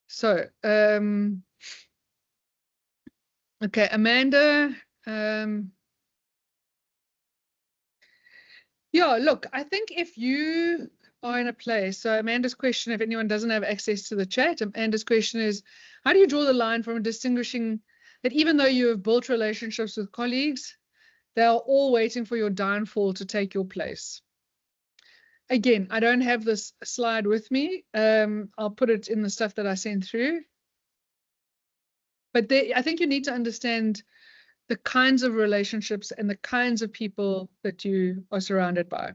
So, okay, Amanda. Yeah, look, I think if you are in a place, so Amanda's question, if anyone doesn't have access to the chat, Amanda's question is, how do you draw the line from distinguishing that even though you have built relationships with colleagues, they are all waiting for your downfall to take your place? Again, I don't have this slide with me. I'll put it in the stuff that I sent through. But I think you need to understand the kinds of relationships and the kinds of people that you are surrounded by.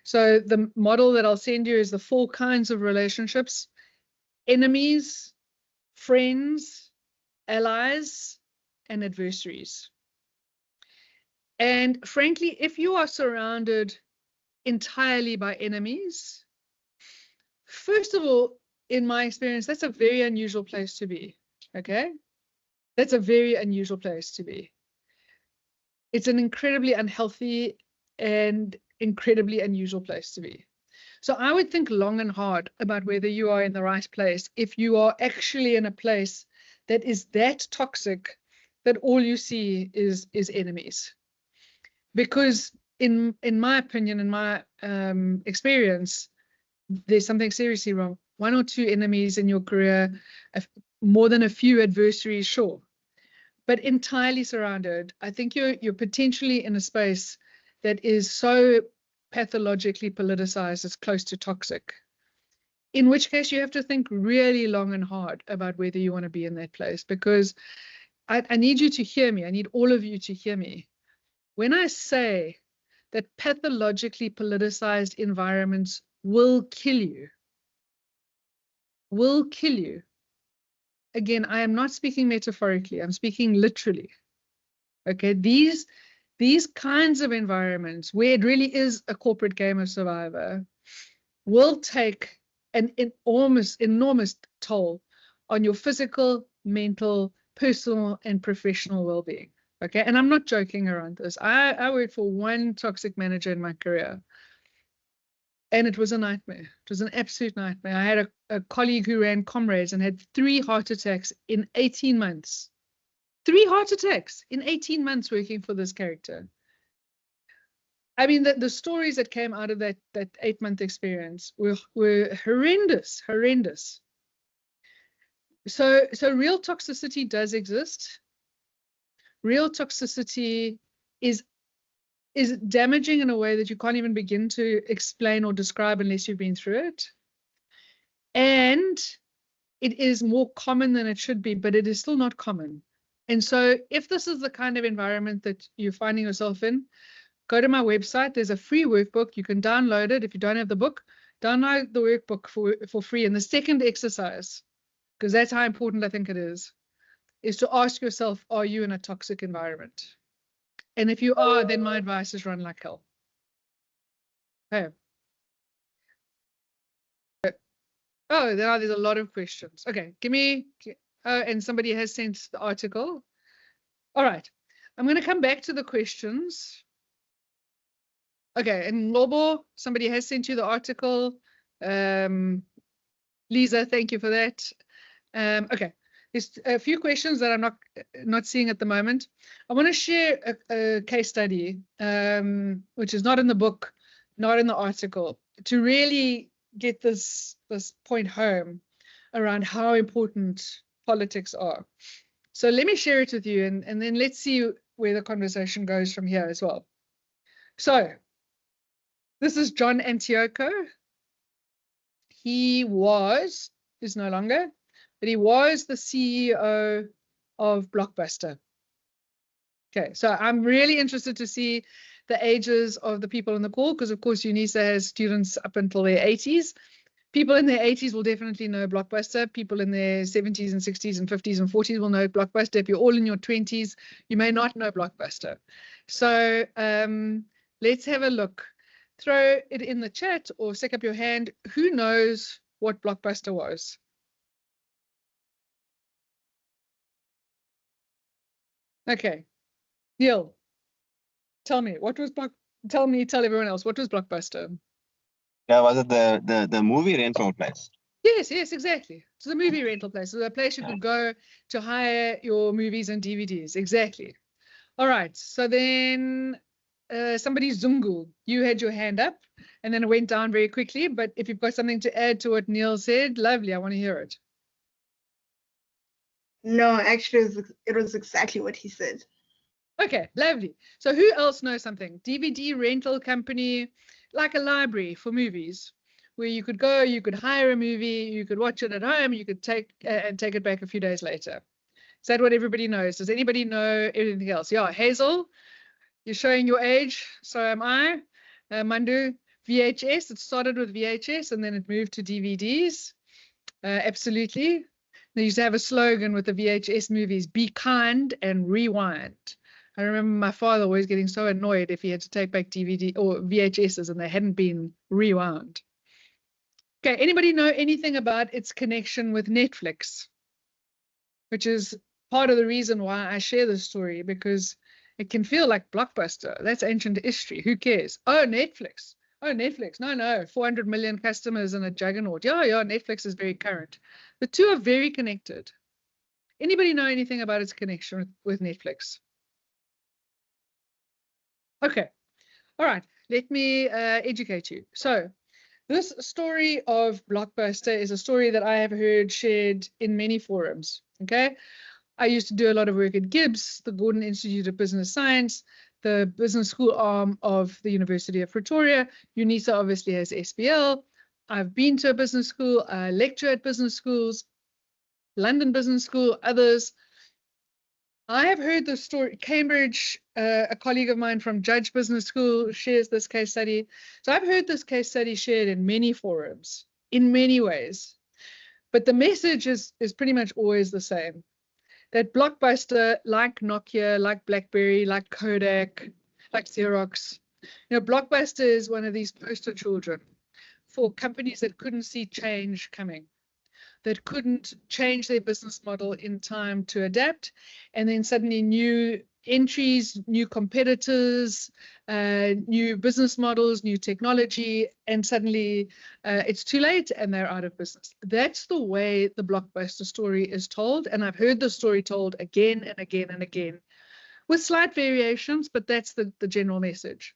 So the model that I'll send you is the 4 kinds of relationships: enemies, friends, allies, and adversaries. And frankly, if you are surrounded entirely by enemies, first of all, in my experience, that's a very unusual place to be, okay? That's a very unusual place to be. It's an incredibly unhealthy and incredibly unusual place to be. So I would think long and hard about whether you are in the right place if you are actually in a place that is that toxic that all you see is enemies. Because in my opinion, in my experience, there's something seriously wrong. 1 or 2 enemies in your career, more than a few adversaries, sure. But entirely surrounded, I think you're potentially in a space that is so pathologically politicized, it's close to toxic. In which case you have to think really long and hard about whether you want to be in that place, because I need you to hear me. I need all of you to hear me. When I say that pathologically politicized environments will kill you, again, I am not speaking metaphorically, I'm speaking literally. Okay, these kinds of environments where it really is a corporate game of survivor will take an enormous toll on your physical, mental, personal, and professional well-being. Okay, and I'm not joking around this. I worked for one toxic manager in my career, and it was a nightmare. It was an absolute nightmare. I had a colleague who ran Comrades and had 3 heart attacks in 18 months. 3 heart attacks in 18 months working for this character. I mean, the stories that came out of that 8-month experience were horrendous. So real toxicity does exist. Real toxicity is damaging in a way that you can't even begin to explain or describe unless you've been through it. And it is more common than it should be, but it is still not common. And so if this is the kind of environment that you're finding yourself in, go to my website. There's a free workbook. You can download it. If you don't have the book, download the workbook for free. And the second exercise, because that's how important I think it is to ask yourself, are you in a toxic environment? And if you are, then my advice is run like hell. Okay. Oh, there's a lot of questions. Okay, give me, and somebody has sent the article. All right, I'm going to come back to the questions. Okay, and Lobo, somebody has sent you the article. Lisa, thank you for that. Okay, there's a few questions that I'm not seeing at the moment. I want to share a case study, which is not in the book, not in the article, to really get this point home around how important politics are. So let me share it with you, and then let's see where the conversation goes from here as well. So this is John Antioco. He is no longer, but he was the CEO of Blockbuster. Okay, so I'm really interested to see the ages of the people on the call, because of course Unisa has students up until their 80s. People in their 80s will definitely know Blockbuster. People in their 70s and 60s and 50s and 40s will know Blockbuster. If you're all in your 20s, you may not know Blockbuster. So let's have a look. Throw it in the chat or stick up your hand. Who knows what Blockbuster was? Okay, Neil, tell me, what was tell everyone else, what was Blockbuster? Yeah, was it the movie rental place? Yes, exactly. So the movie rental place. So a place you could go to hire your movies and DVDs. Exactly. All right. So then somebody, Zungu, you had your hand up and then it went down very quickly. But if you've got something to add to what Neil said, lovely. I want to hear it. No, actually, it was exactly what he said. Okay, lovely. So who else knows something? DVD rental company, like a library for movies, where you could go, you could hire a movie, you could watch it at home, you could take it back a few days later. Is that what everybody knows? Does anybody know anything else? Yeah, Hazel, you're showing your age. So am I. Mandu, VHS. It started with VHS and then it moved to DVDs. Absolutely. They used to have a slogan with the VHS movies: be kind and rewind. I remember my father always getting so annoyed if he had to take back DVD or VHSs and they hadn't been rewound. Okay, anybody know anything about its connection with Netflix? Which is part of the reason why I share this story, because It can feel like Blockbuster. That's ancient history. Who cares? Oh, Netflix. Oh, Netflix. No. 400 million customers and a juggernaut. Yeah, Netflix is very current. The two are very connected. Anybody know anything about its connection with Netflix? Okay. All right. Let me educate you. So this story of Blockbuster is a story that I have heard shared in many forums. Okay. I used to do a lot of work at GIBS, the Gordon Institute of Business Science, the business school arm of the University of Pretoria. Unisa obviously has SBL. I've been to a business school, I lecture at business schools, London Business School, others. I have heard the story. Cambridge, a colleague of mine from Judge Business School shares this case study. So I've heard this case study shared in many forums, in many ways. But the message is pretty much always the same. That Blockbuster, like Nokia, like BlackBerry, like Kodak, like Xerox, Blockbuster is one of these poster children for companies that couldn't see change coming, that couldn't change their business model in time to adapt, and then suddenly new entries, new competitors, new business models, new technology, and suddenly it's too late and they're out of business. That's the way the Blockbuster story is told, and I've heard the story told again and again and again, with slight variations, but that's the general message.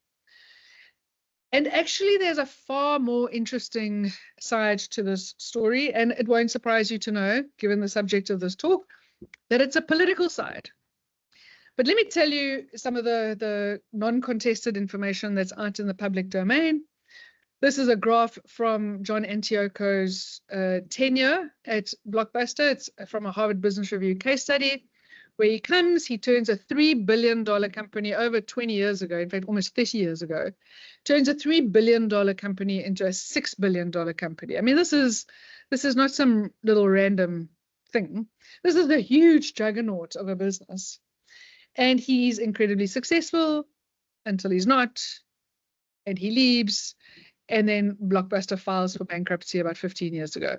And actually, there's a far more interesting side to this story, and it won't surprise you to know, given the subject of this talk, that it's a political side. But let me tell you some of the non-contested information that's out in the public domain. This is a graph from John Antiocho's tenure at Blockbuster. It's from a Harvard Business Review case study. Where he comes, he turns a $3 billion company over 20 years ago, in fact, almost 30 years ago, turns a $3 billion company into a $6 billion company. I mean, this is not some little random thing. This is a huge juggernaut of a business. And he's incredibly successful until he's not, and he leaves, and then Blockbuster files for bankruptcy about 15 years ago.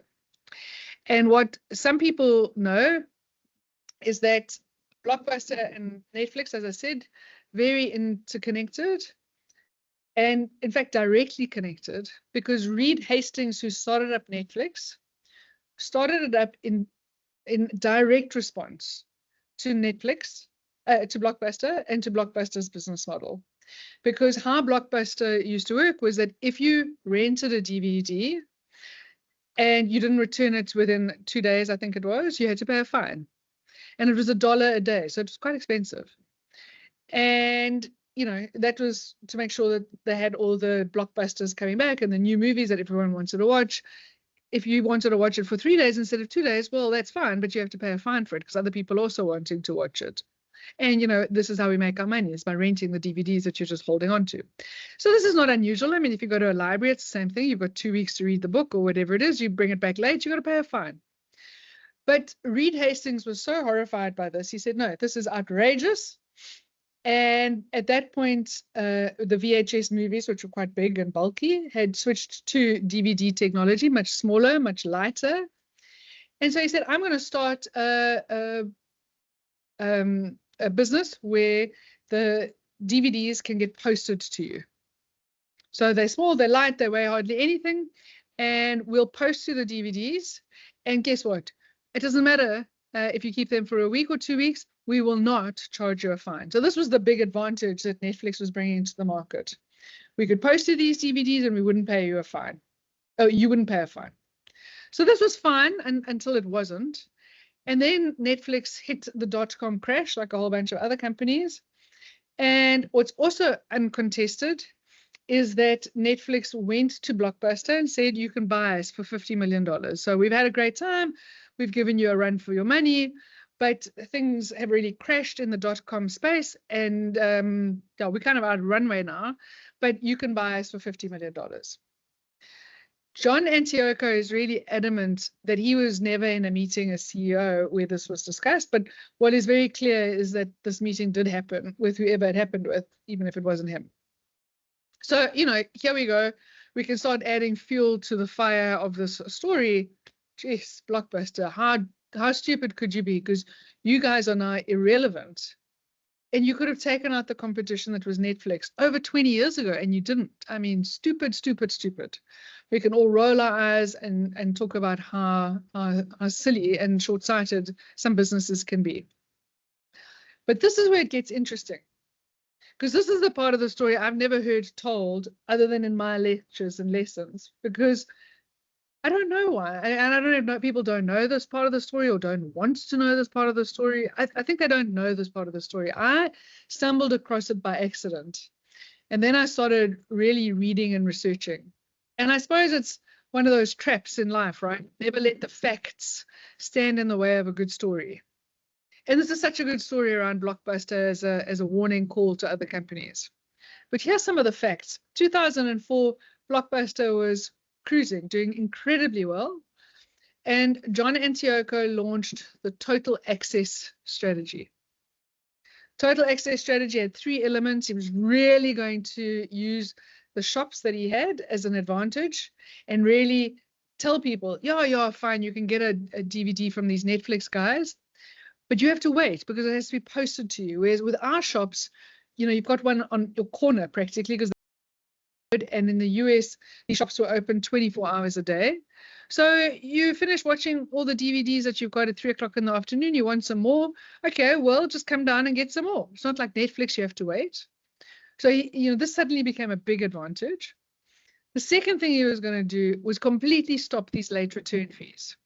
And what some people know is that Blockbuster and Netflix, as I said, very interconnected, and in fact directly connected, because Reed Hastings, who started up Netflix, started it up in direct response to Netflix, to Blockbuster, and to Blockbuster's business model. Because how Blockbuster used to work was that if you rented a DVD and you didn't return it within 2 days, I think it was, you had to pay a fine. And it was $1 a day, so it was quite expensive. And, that was to make sure that they had all the blockbusters coming back and the new movies that everyone wanted to watch. If you wanted to watch it for 3 days instead of 2 days, well, that's fine, but you have to pay a fine for it because other people also wanting to watch it. And, this is how we make our money, is by renting the DVDs that you're just holding on to. So this is not unusual. I mean, if you go to a library, it's the same thing. You've got 2 weeks to read the book or whatever it is. You bring it back late, you got to pay a fine. But Reed Hastings was so horrified by this, he said, no, this is outrageous. And at that point, the VHS movies, which were quite big and bulky, had switched to DVD technology, much smaller, much lighter. And so he said, I'm going to start a business where the DVDs can get posted to you. So they're small, they're light, they weigh hardly anything, and we'll post you the DVDs. And guess what? It doesn't matter if you keep them for a week or 2 weeks, we will not charge you a fine. So this was the big advantage that Netflix was bringing to the market. We could post you these DVDs and we wouldn't pay you a fine. Oh, you wouldn't pay a fine. So this was fine until it wasn't. And then Netflix hit the dot-com crash like a whole bunch of other companies. And what's also uncontested is that Netflix went to Blockbuster and said, you can buy us for $50 million. So we've had a great time. We've given you a run for your money, but things have really crashed in the dot-com space. And we're kind of out of runway now, but you can buy us for $50 million. John Antiocho is really adamant that he was never in a meeting as CEO where this was discussed. But what is very clear is that this meeting did happen with whoever it happened with, even if it wasn't him. So, here we go. We can start adding fuel to the fire of this story. Jeez, Blockbuster, how stupid could you be? Because you guys are now irrelevant And you could have taken out the competition that was Netflix over 20 years ago, and you didn't. I mean, stupid, stupid, stupid. We can all roll our eyes and talk about how silly and short-sighted some businesses can be. But this is where it gets interesting, because this is the part of the story I've never heard told other than in my lectures and lessons, because I don't know why. And I don't know, people don't know this part of the story or don't want to know this part of the story. I think they don't know this part of the story. I stumbled across it by accident. And then I started really reading and researching. And I suppose it's one of those traps in life, right? Never let the facts stand in the way of a good story. And this is such a good story around Blockbuster as a warning call to other companies. But here's some of the facts. 2004, Blockbuster was cruising, doing incredibly well. And John Antioco launched the Total Access strategy. Total Access strategy had 3 elements. He was really going to use the shops that he had as an advantage and really tell people, yeah, fine, you can get a DVD from these Netflix guys, but you have to wait because it has to be posted to you. Whereas with our shops, you've got one on your corner practically, because and in the US, these shops were open 24 hours a day. So you finish watching all the DVDs that you've got at 3 o'clock in the afternoon, you want some more. Okay, well, just come down and get some more. It's not like Netflix, you have to wait. So, this suddenly became a big advantage. The second thing he was going to do was completely stop these late return fees.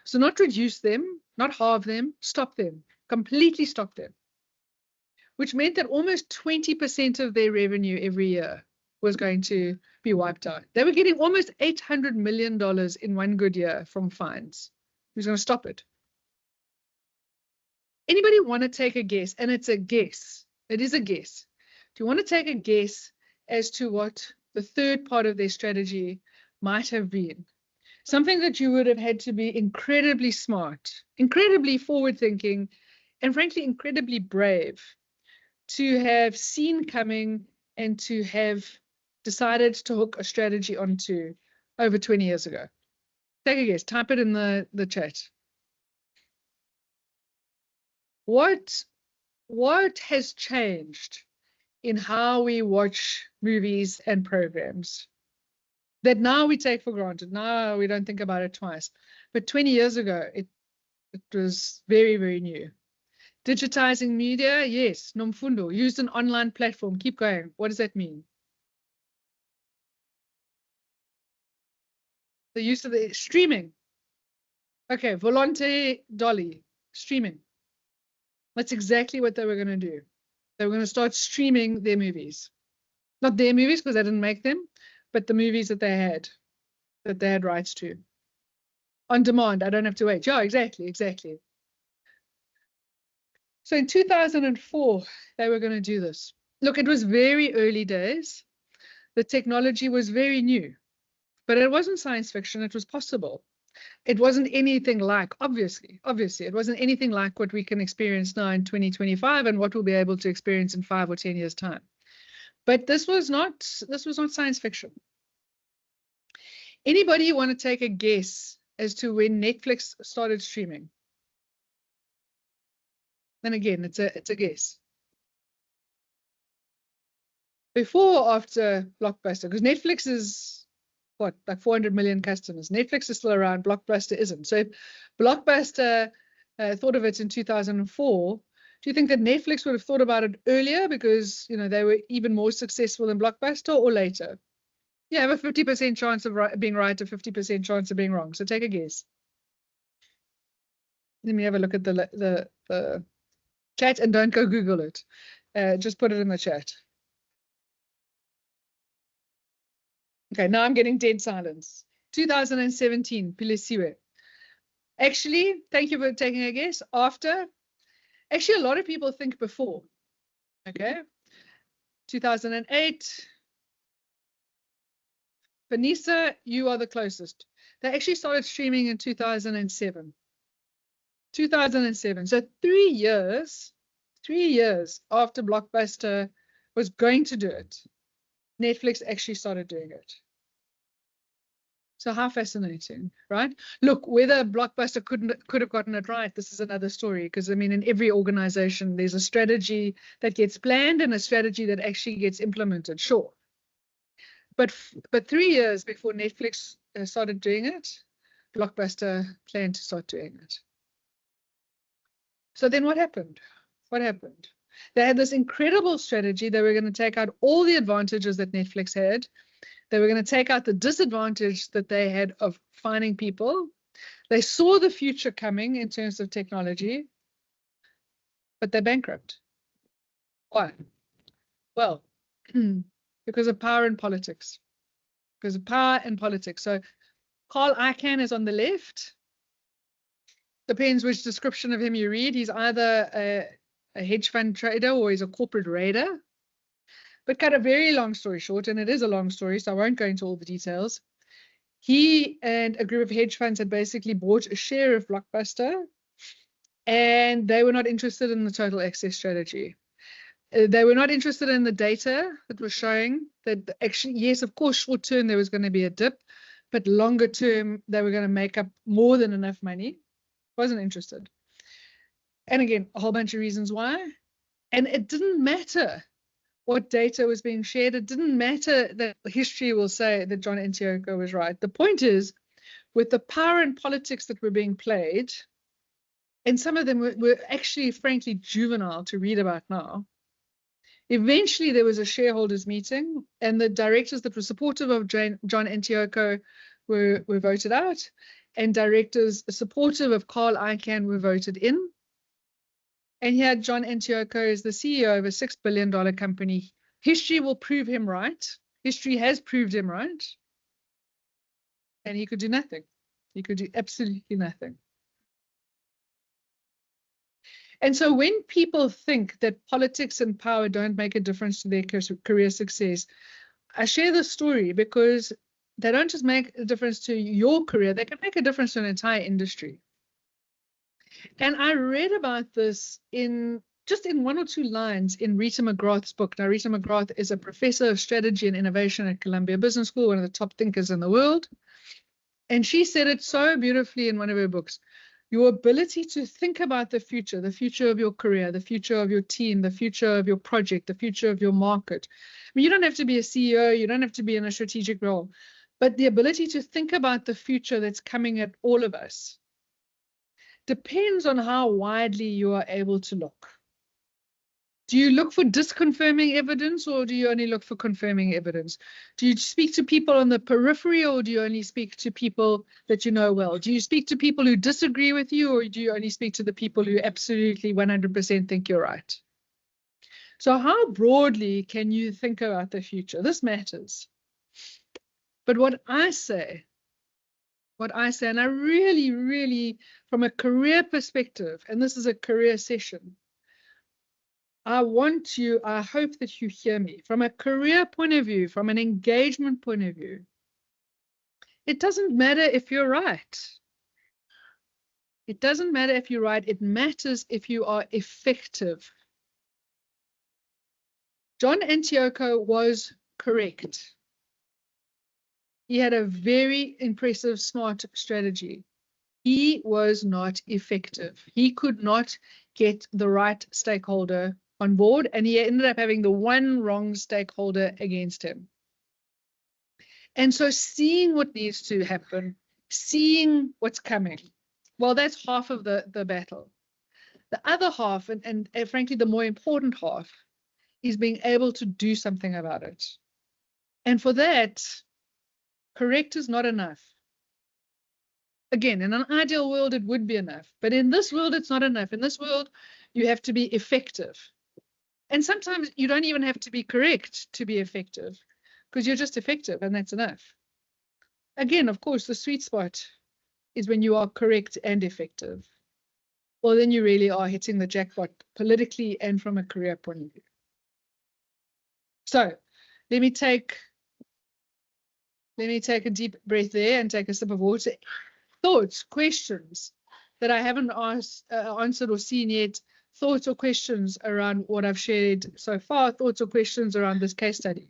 So not reduce them, not halve them, stop them, completely stop them, which meant that almost 20% of their revenue every year was going to be wiped out. They were getting almost $800 million in one good year from fines. He was going to stop it. Anybody want to take a guess? And it's a guess. It is a guess. Do you want to take a guess as to what the third part of their strategy might have been? Something that you would have had to be incredibly smart, incredibly forward-thinking, and frankly, incredibly brave to have seen coming and to have decided to hook a strategy onto over 20 years ago. Take a guess. Type it in the chat. What has changed in how we watch movies and programs that now we take for granted? Now we don't think about it twice. But 20 years ago, it was very, very new. Digitizing media, yes. Nomfundo, used an online platform. Keep going. What does that mean? The use of the streaming. Okay, Volante Dolly, streaming. That's exactly what they were going to do. They were going to start streaming their movies. Not their movies, because they didn't make them, but the movies that they had rights to. On demand, I don't have to wait. Yeah, exactly. So in 2004, they were going to do this. Look, it was very early days. The technology was very new. But it wasn't science fiction, it was possible. It wasn't anything like, obviously, it wasn't anything like what we can experience now in 2025 and what we'll be able to experience in 5 or 10 years' time. But this was not science fiction. Anybody want to take a guess as to when Netflix started streaming? Then again, it's a guess. Before or after Blockbuster? Because Netflix is what, like 400 million customers. Netflix is still around, Blockbuster isn't. So if Blockbuster thought of it in 2004, do you think that Netflix would have thought about it earlier because they were even more successful than Blockbuster, or later? You have a 50% chance of being right, a 50% chance of being wrong. So take a guess. Let me have a look at the chat, and don't go Google it. Just put it in the chat. Okay, now I'm getting dead silence. 2017, Pilisiwe. Actually, thank you for taking a guess. After, actually, a lot of people think before. Okay, 2008. Vanessa, you are the closest. They actually started streaming in 2007. 2007. So 3 years after Blockbuster was going to do it, Netflix actually started doing it. So how fascinating, right? Look, whether Blockbuster could have gotten it right, this is another story. Because I mean, in every organization, there's a strategy that gets planned and a strategy that actually gets implemented. Sure, but 3 years before Netflix started doing it, Blockbuster planned to start doing it. So then what happened? What happened? They had this incredible strategy. They were going to take out all the advantages that Netflix had. They were going to take out the disadvantage that they had of finding people. They saw the future coming in terms of technology, but they're bankrupt. Why? Well, because of power and politics. Because of power and politics. So Carl Icahn is on the left. Depends which description of him you read. He's either a hedge fund trader or he's a corporate raider. But cut a very long story short, and it is a long story, so I won't go into all the details. He and a group of hedge funds had basically bought a share of Blockbuster, and they were not interested in the total access strategy. They were not interested in the data that was showing that actually, yes, of course, short term there was going to be a dip, but longer term they were going to make up more than enough money. Wasn't interested. And again, a whole bunch of reasons why. And it didn't matter what data was being shared. It didn't matter that history will say that John Antioco was right. The point is, with the power and politics that were being played, and some of them were actually, frankly, juvenile to read about now, eventually there was a shareholders meeting, and the directors that were supportive of John Antioco were voted out, and directors supportive of Carl Icahn were voted in. And here John Antioco is the CEO of a $6 billion company. History will prove him right. History has proved him right. And he could do nothing. He could do absolutely nothing. And so when people think that politics and power don't make a difference to their career success, I share this story because they don't just make a difference to your career, they can make a difference to an entire industry. And I read about this in 1 or 2 lines in Rita McGrath's book. Now, Rita McGrath is a professor of strategy and innovation at Columbia Business School, one of the top thinkers in the world. And she said it so beautifully in one of her books. Your ability to think about the future of your career, the future of your team, the future of your project, the future of your market. I mean, you don't have to be a CEO, you don't have to be in a strategic role, but the ability to think about the future that's coming at all of us depends on how widely you are able to look. Do you look for disconfirming evidence, or do you only look for confirming evidence? Do you speak to people on the periphery, or do you only speak to people that you know well? Do you speak to people who disagree with you, or do you only speak to the people who absolutely 100% think you're right? So how broadly can you think about the future? This matters. But what I say, and I really, really, from a career perspective, and this is a career session, I hope that you hear me. From a career point of view, from an engagement point of view, it doesn't matter if you're right. It doesn't matter if you're right. It matters if you are effective. John Antioco was correct. He had a very impressive, smart strategy. He was not effective. He could not get the right stakeholder on board, and he ended up having the one wrong stakeholder against him. And so seeing what needs to happen, seeing what's coming, well, that's half of the battle. The other half, and frankly, the more important half, is being able to do something about it. And for that, correct is not enough. Again, in an ideal world, it would be enough. But in this world, it's not enough. In this world, you have to be effective. And sometimes you don't even have to be correct to be effective, because you're just effective, and that's enough. Again, of course, the sweet spot is when you are correct and effective. Well, then you really are hitting the jackpot politically and from a career point of view. So let me take a deep breath there and take a sip of water. Thoughts, questions that I haven't answered or seen yet, thoughts or questions around what I've shared so far, thoughts or questions around this case study?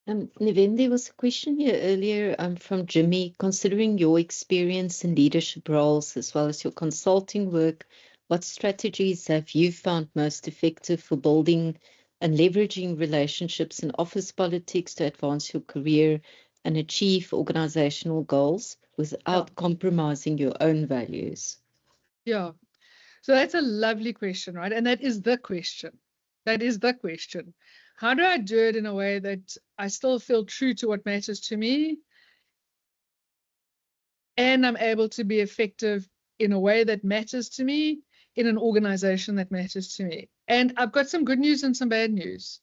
Niven, there was a question here earlier from Jimmy. Considering your experience in leadership roles as well as your consulting work, what strategies have you found most effective for building and leveraging relationships in office politics to advance your career and achieve organizational goals without compromising your own values? Yeah, so that's a lovely question, right? And that is the question. That is the question. How do I do it in a way that I still feel true to what matters to me, and I'm able to be effective in a way that matters to me in an organization that matters to me? And I've got some good news and some bad news.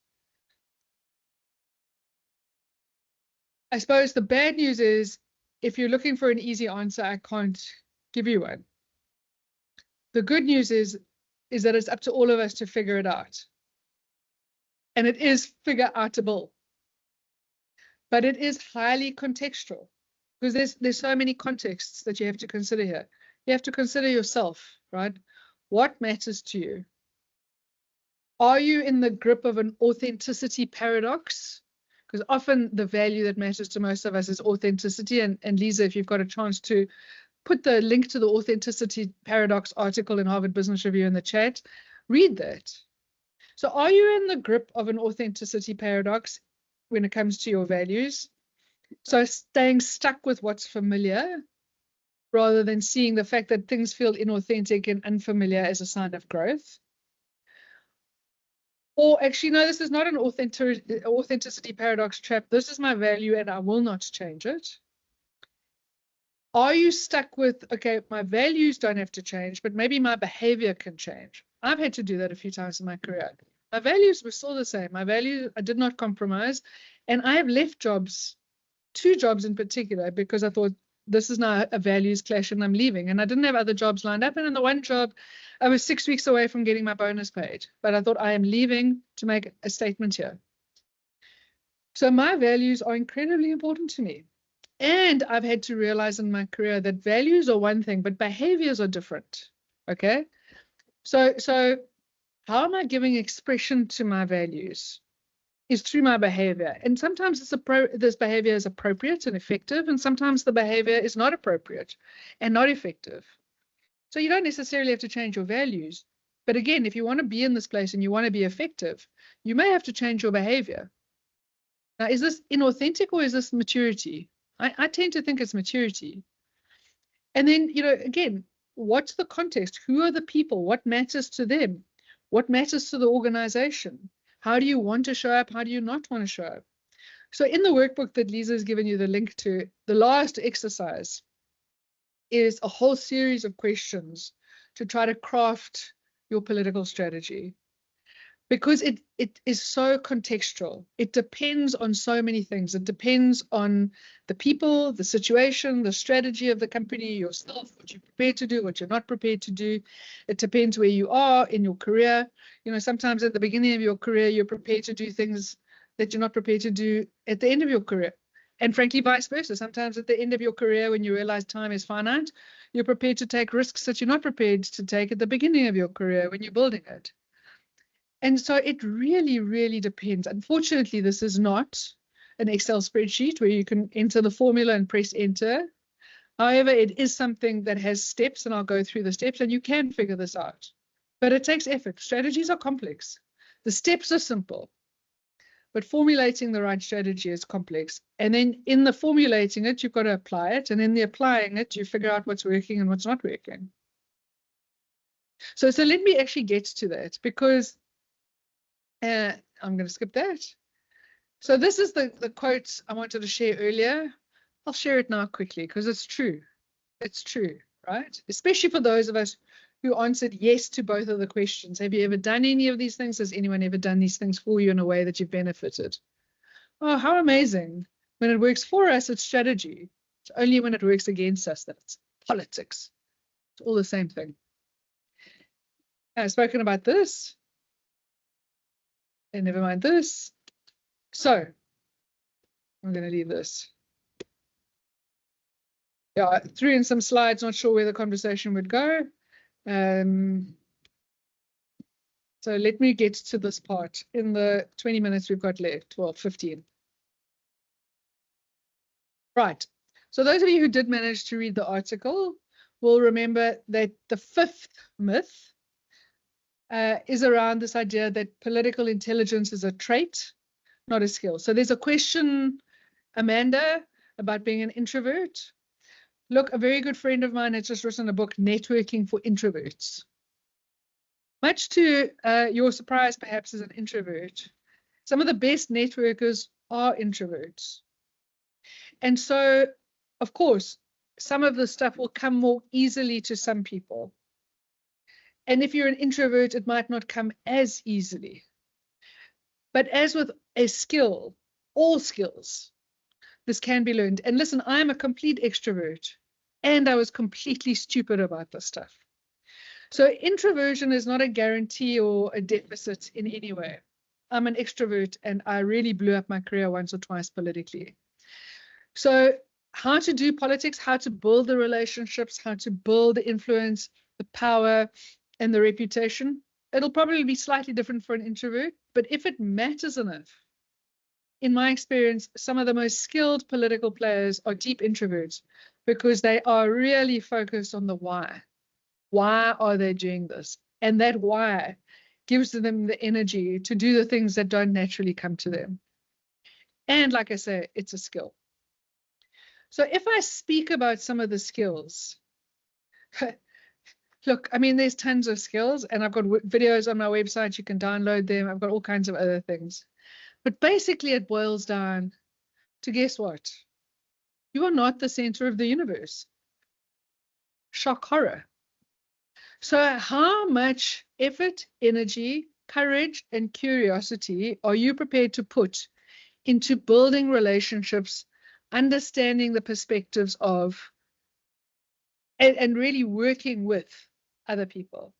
I suppose the bad news is, if you're looking for an easy answer, I can't give you one. The good news is that it's up to all of us to figure it out. And it is figure-outable. But it is highly contextual, because there's so many contexts that you have to consider here. You have to consider yourself, right? What matters to you? Are you in the grip of an authenticity paradox? Because often the value that matters to most of us is authenticity. And Lisa, if you've got a chance to put the link to the authenticity paradox article in Harvard Business Review in the chat, read that. So are you in the grip of an authenticity paradox when it comes to your values? So staying stuck with what's familiar rather than seeing the fact that things feel inauthentic and unfamiliar as a sign of growth. Or actually, no, this is not an authenticity paradox trap. This is my value and I will not change it. Are you stuck with, okay, my values don't have to change, but maybe my behavior can change? I've had to do that a few times in my career. My values were still the same. My values, I did not compromise. And I have left jobs, 2 jobs in particular, because I thought this is now a values clash and I'm leaving. And I didn't have other jobs lined up. And in the one job, I was 6 weeks away from getting my bonus paid. But I thought, I am leaving to make a statement here. So my values are incredibly important to me. And I've had to realize in my career that values are one thing, but behaviors are different. Okay? So how am I giving expression to my values? Is through my behavior. And sometimes this behavior is appropriate and effective, and sometimes the behavior is not appropriate and not effective. So you don't necessarily have to change your values. But again, if you want to be in this place and you want to be effective, you may have to change your behavior. Now, is this inauthentic or is this maturity? I tend to think it's maturity. And then, again, what's the context? Who are the people? What matters to them? What matters to the organization? How do you want to show up? How do you not want to show up? So in the workbook that Lisa has given you the link to, the last exercise is a whole series of questions to try to craft your political strategy. Because it is so contextual. It depends on so many things. It depends on the people, the situation, the strategy of the company, yourself, what you're prepared to do, what you're not prepared to do. It depends where you are in your career. Sometimes at the beginning of your career, you're prepared to do things that you're not prepared to do at the end of your career. And frankly, vice versa. Sometimes at the end of your career, when you realize time is finite, you're prepared to take risks that you're not prepared to take at the beginning of your career when you're building it. And so it really, really depends. Unfortunately, this is not an Excel spreadsheet where you can enter the formula and press enter. However, it is something that has steps, and I'll go through the steps, and you can figure this out. But it takes effort. Strategies are complex. The steps are simple. But formulating the right strategy is complex. And then in the formulating it, you've got to apply it. And in the applying it, you figure out what's working and what's not working. So let me actually get to that, because I'm going to skip that. So this is the quote I wanted to share earlier. I'll share it now quickly because it's true. It's true, right? Especially for those of us who answered yes to both of the questions. Have you ever done any of these things? Has anyone ever done these things for you in a way that you've benefited? Oh, how amazing. When it works for us, it's strategy. It's only when it works against us that it's politics. It's all the same thing. I've spoken about this. And never mind this. So I'm going to leave this. Yeah, I threw in some slides, not sure where the conversation would go. So let me get to this part in the 20 minutes we've got left, well, 15. Right. So those of you who did manage to read the article will remember that the fifth myth is around this idea that political intelligence is a trait, not a skill. So there's a question, Amanda, about being an introvert. Look, a very good friend of mine has just written a book, Networking for Introverts. Much to your surprise, perhaps, as an introvert, some of the best networkers are introverts. And so, of course, some of the stuff will come more easily to some people. And if you're an introvert, it might not come as easily. But as with a skill, all skills, this can be learned. And listen, I'm a complete extrovert, and I was completely stupid about this stuff. So introversion is not a guarantee or a deficit in any way. I'm an extrovert, and I really blew up my career once or twice politically. So how to do politics, how to build the relationships, how to build the influence, the power, and the reputation, it'll probably be slightly different for an introvert. But if it matters enough, in my experience, some of the most skilled political players are deep introverts because they are really focused on the why. Why are they doing this? And that why gives them the energy to do the things that don't naturally come to them. And like I say, it's a skill. So if I speak about some of the skills, look, I mean, there's tons of skills, and I've got videos on my website. You can download them. I've got all kinds of other things. But basically, it boils down to, guess what? You are not the center of the universe. Shock horror. So how much effort, energy, courage, and curiosity are you prepared to put into building relationships, understanding the perspectives of, and really working with other people?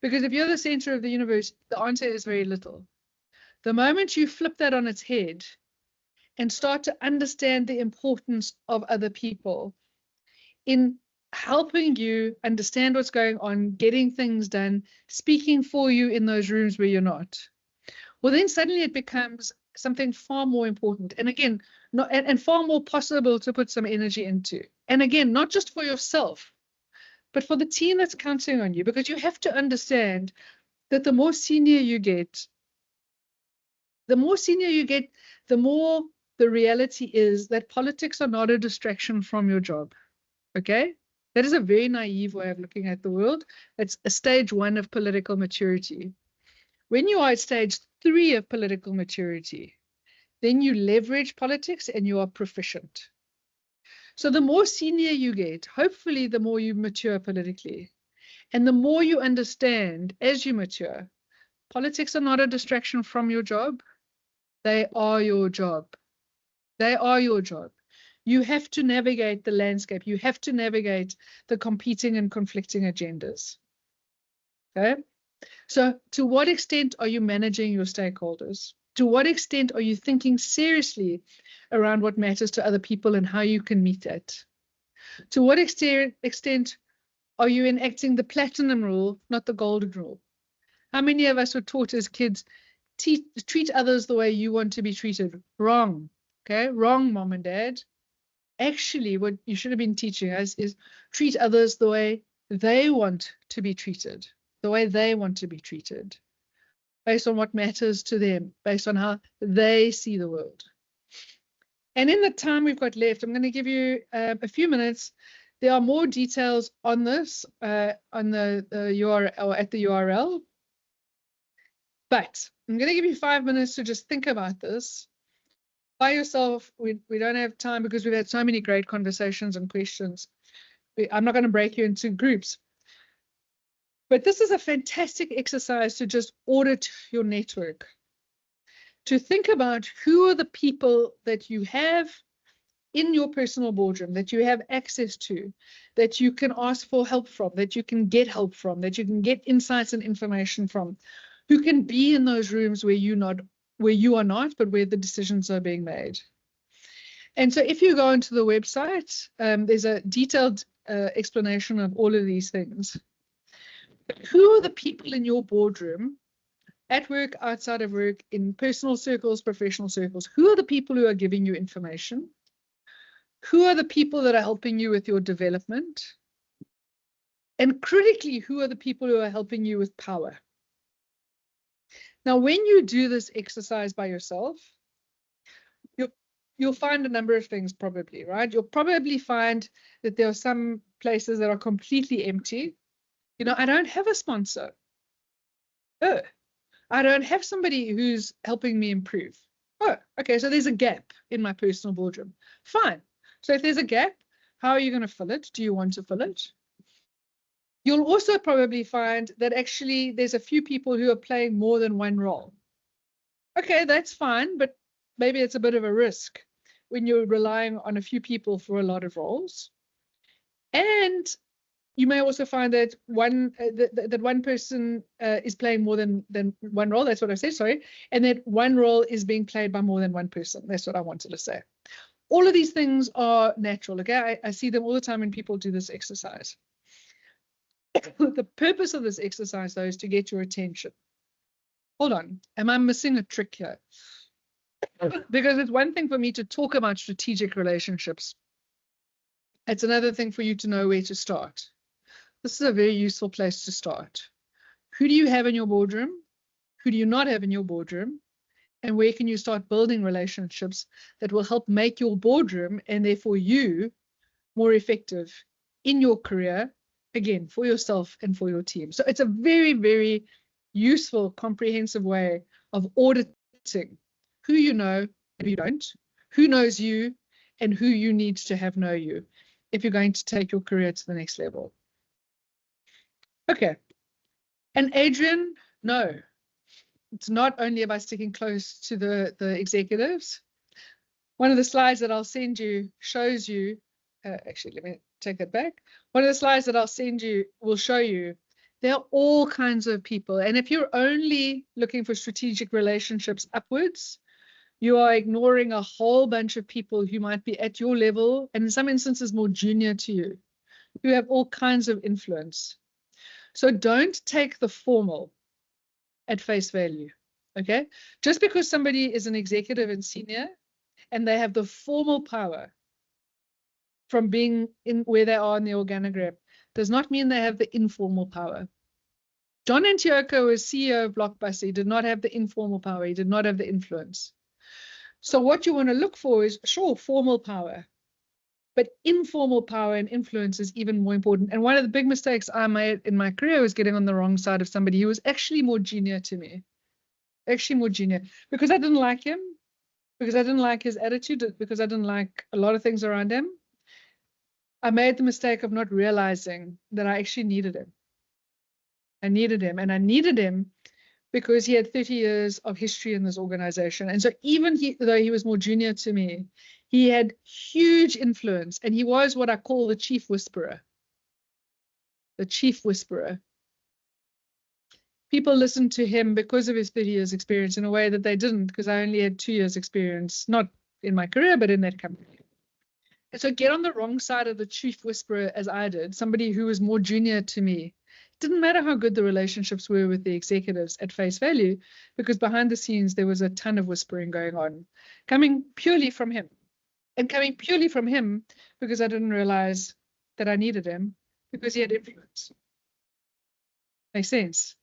Because if you're the center of the universe, the answer is very little. The moment you flip that on its head and start to understand the importance of other people in helping you understand what's going on, getting things done, speaking for you in those rooms where you're not, well, then suddenly it becomes something far more important. And again, and far more possible to put some energy into. And again, not just for yourself, but for the team that's counting on you, because you have to understand that the more senior you get, the more the reality is that politics are not a distraction from your job. Okay? That is a very naive way of looking at the world. It's a stage 1 of political maturity. When you are at stage 3 of political maturity, then you leverage politics and you are proficient. So the more senior you get, hopefully the more you mature politically. And the more you understand as you mature, politics are not a distraction from your job. They are your job. They are your job. You have to navigate the landscape. You have to navigate the competing and conflicting agendas. Okay? So to what extent are you managing your stakeholders? To what extent are you thinking seriously around what matters to other people and how you can meet that? To what extent are you enacting the platinum rule, not the golden rule? How many of us were taught as kids, treat others the way you want to be treated? Wrong. Okay? Wrong, mom and dad. Actually, what you should have been teaching us is treat others the way they want to be treated, the way they want to be treated, based on what matters to them, based on how they see the world. And in the time we've got left, I'm going to give you a few minutes. There are more details on this on the URL or at the URL. But I'm going to give you 5 minutes to just think about this by yourself. We don't have time because we've had so many great conversations and questions. I'm not going to break you into groups. But this is a fantastic exercise to just audit your network, to think about who are the people that you have in your personal boardroom, that you have access to, that you can ask for help from, that you can get help from, that you can get insights and information from, who can be in those rooms where you are not, but where the decisions are being made. And so if you go onto the website, there's a detailed explanation of all of these things. Who are the people in your boardroom, at work, outside of work, in personal circles, professional circles? Who are the people who are giving you information? Who are the people that are helping you with your development? And critically, who are the people who are helping you with power? Now, when you do this exercise by yourself, you'll find a number of things probably, right? You'll probably find that there are some places that are completely empty. You know, I don't have a sponsor. Oh, I don't have somebody who's helping me improve. Oh, okay, so there's a gap in my personal boardroom. Fine. So if there's a gap, how are you going to fill it? Do you want to fill it? You'll also probably find that actually there's a few people who are playing more than one role. Okay, that's fine, but maybe it's a bit of a risk when you're relying on a few people for a lot of roles. And you may also find that one person is playing more than one role. That's what I said, sorry. And that one role is being played by more than one person. That's what I wanted to say. All of these things are natural, okay? I see them all the time when people do this exercise. The purpose of this exercise, though, is to get your attention. Hold on. Am I missing a trick here? Because it's one thing for me to talk about strategic relationships. It's another thing for you to know where to start. This is a very useful place to start. Who do you have in your boardroom? Who do you not have in your boardroom? And where can you start building relationships that will help make your boardroom and therefore you more effective in your career, again, for yourself and for your team. So it's a very, very useful, comprehensive way of auditing who you know and who you don't, who knows you and who you need to have know you if you're going to take your career to the next level. Okay. And Adrian, no, it's not only about sticking close to the executives. One of the slides that I'll send you shows you, actually, let me take it back. One of the slides that I'll send you will show you there are all kinds of people. And if you're only looking for strategic relationships upwards, you are ignoring a whole bunch of people who might be at your level and in some instances more junior to you, who have all kinds of influence. So don't take the formal at face value, okay? Just because somebody is an executive and senior and they have the formal power from being in where they are in the organogram does not mean they have the informal power. John Antioco was CEO of Blockbuster. He did not have the informal power. He did not have the influence. So what you want to look for is, sure, formal power, but informal power and influence is even more important. And one of the big mistakes I made in my career was getting on the wrong side of somebody who was actually more junior to me. Actually more junior. Because I didn't like him, because I didn't like his attitude, because I didn't like a lot of things around him. I made the mistake of not realizing that I actually needed him. I needed him, and I needed him because he had 30 years of history in this organization. And so even though he was more junior to me, he had huge influence, and he was what I call the chief whisperer. The chief whisperer. People listened to him because of his 30 years experience in a way that they didn't, because I only had 2 years experience, not in my career, but in that company. And so get on the wrong side of the chief whisperer as I did, somebody who was more junior to me. Didn't matter how good the relationships were with the executives at face value, because behind the scenes there was a ton of whispering going on, coming purely from him. And coming purely from him because I didn't realize that I needed him, because he had influence. Makes sense?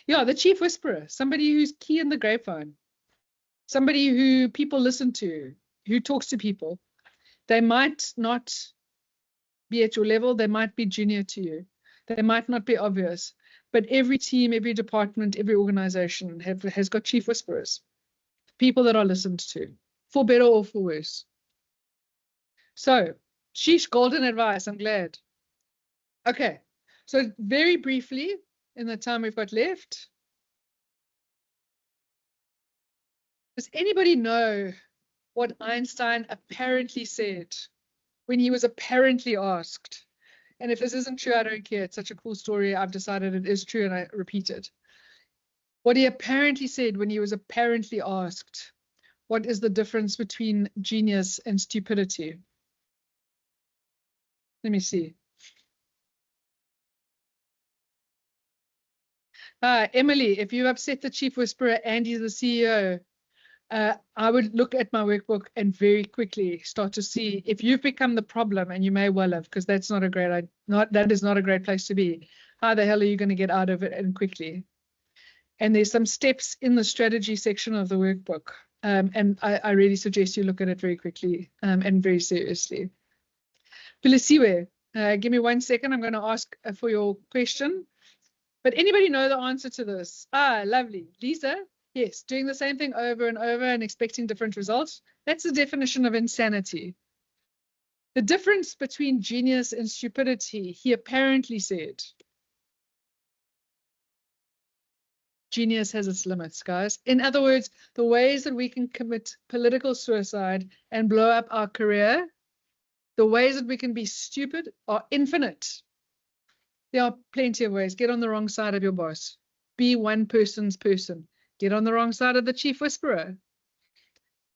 Yeah, the chief whisperer, somebody who's key in the grapevine, somebody who people listen to, who talks to people. They might not be at your level, they might be junior to you. They might not be obvious, but every team, every department, every organization has got chief whisperers, people that are listened to, for better or for worse. So, sheesh, golden advice, I'm glad. Okay, so very briefly, in the time we've got left, does anybody know what Einstein apparently said when he was apparently asked? And if this isn't true, I don't care. It's such a cool story. I've decided it is true and I repeat it. What he apparently said when he was apparently asked, what is the difference between genius and stupidity? Let me see. Emily, if you upset the chief whisperer and he's the CEO, I would look at my workbook and very quickly start to see if you've become the problem, and you may well have, because that's not a great, that is not a great place to be. How the hell are you going to get out of it and quickly? And there's some steps in the strategy section of the workbook. And I really suggest you look at it very quickly and very seriously. Philisiwe, give me 1 second. I'm going to ask for your question. But anybody know the answer to this? Ah, lovely. Lisa? Yes, doing the same thing over and over and expecting different results. That's the definition of insanity. The difference between genius and stupidity, he apparently said. Genius has its limits, guys. In other words, the ways that we can commit political suicide and blow up our career, the ways that we can be stupid are infinite. There are plenty of ways. Get on the wrong side of your boss. Be one person's person. Get on the wrong side of the chief whisperer.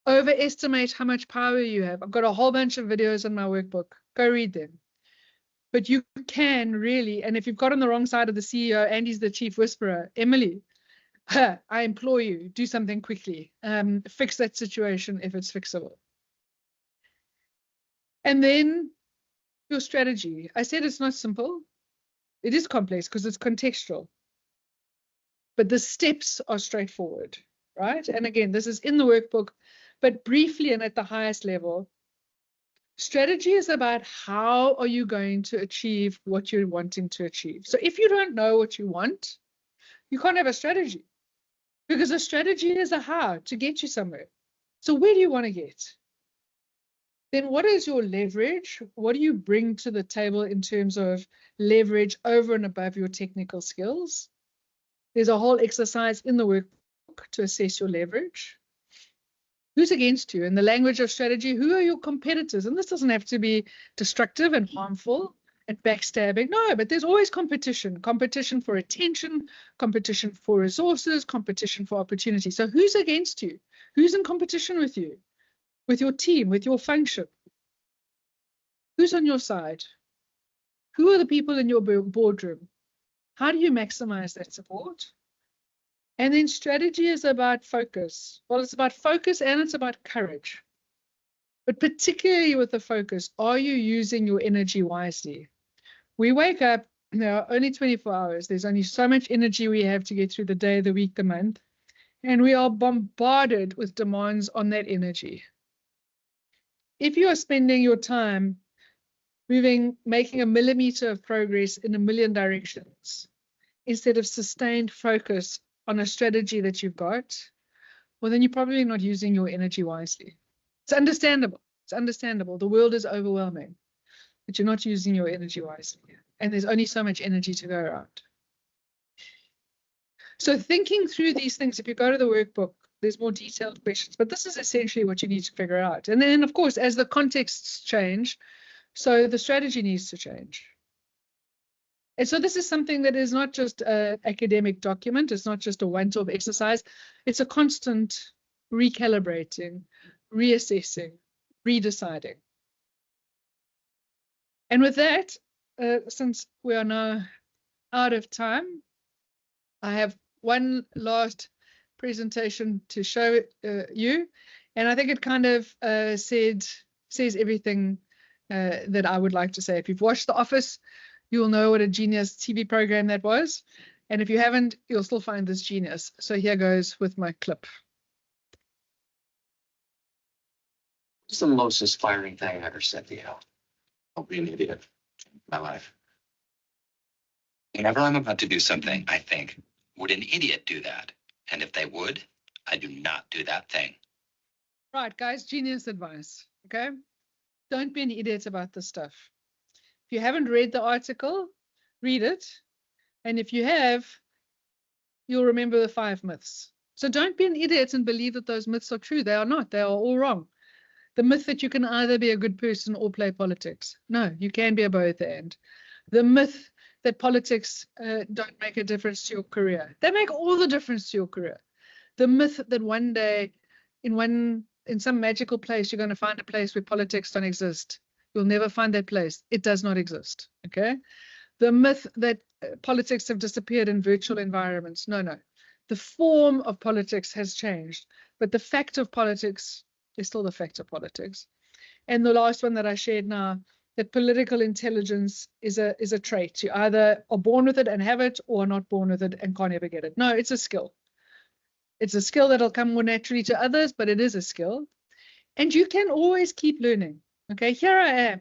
Overestimate how much power you have. I've got a whole bunch of videos in my workbook. Go read them. But you can really, and if you've got on the wrong side of the CEO and he's the chief whisperer, Emily, I implore you, do something quickly. Fix that situation if it's fixable. And then your strategy. I said it's not simple. It is complex because it's contextual. But the steps are straightforward, right? And again, this is in the workbook, but briefly and at the highest level, strategy is about how are you going to achieve what you're wanting to achieve. So if you don't know what you want, you can't have a strategy. Because a strategy is a how to get you somewhere. So where do you want to get? Then what is your leverage? What do you bring to the table in terms of leverage over and above your technical skills? There's a whole exercise in the workbook to assess your leverage. Who's against you? In the language of strategy, who are your competitors? And this doesn't have to be destructive and harmful and backstabbing. No, but there's always competition. Competition for attention, competition for resources, competition for opportunity. So who's against you? Who's in competition with you? With your team, with your function? Who's on your side? Who are the people in your boardroom? How do you maximize that support? And then strategy is about focus. Well, it's about focus and it's about courage. But particularly with the focus, are you using your energy wisely? We wake up, there are only 24 hours. There's only so much energy we have to get through the day, the week, the month. And we are bombarded with demands on that energy. If you are spending your time making a millimeter of progress in a million directions, instead of sustained focus on a strategy that you've got, well, then you're probably not using your energy wisely. It's understandable. It's understandable. The world is overwhelming, but you're not using your energy wisely. And there's only so much energy to go around. So thinking through these things, if you go to the workbook, there's more detailed questions, but this is essentially what you need to figure out. And then, of course, as the contexts change, so the strategy needs to change. And so this is something that is not just an academic document. It's not just a one-off exercise. It's a constant recalibrating, reassessing, redeciding. And with that, since we are now out of time, I have one last presentation to show you. And I think it kind of says everything that I would like to say. If you've watched The Office, you'll know what a genius TV program that was. And if you haven't, you'll still find this genius. So here goes with my clip. What's the most inspiring thing I ever said to you? I'll be an idiot in my life. Whenever I'm about to do something, I think, would an idiot do that? And if they would, I do not do that thing. Right, guys, genius advice, okay? Don't be an idiot about this stuff. If you haven't read the article, read it. And if you have, you'll remember the 5 myths. So don't be an idiot and believe that those myths are true. They are not. They are all wrong. The myth that you can either be a good person or play politics. No, you can be a both and. The myth that politics don't make a difference to your career. They make all the difference to your career. The myth that one day in some magical place, you're going to find a place where politics don't exist. You'll never find that place. It does not exist, okay? The myth that politics have disappeared in virtual environments. No, no. The form of politics has changed, but the fact of politics is still the fact of politics. And the last one that I shared now, that political intelligence is a trait. You either are born with it and have it, or are not born with it and can't ever get it. No, it's a skill. It's a skill that'll come more naturally to others, but it is a skill. And you can always keep learning. Okay, here I am.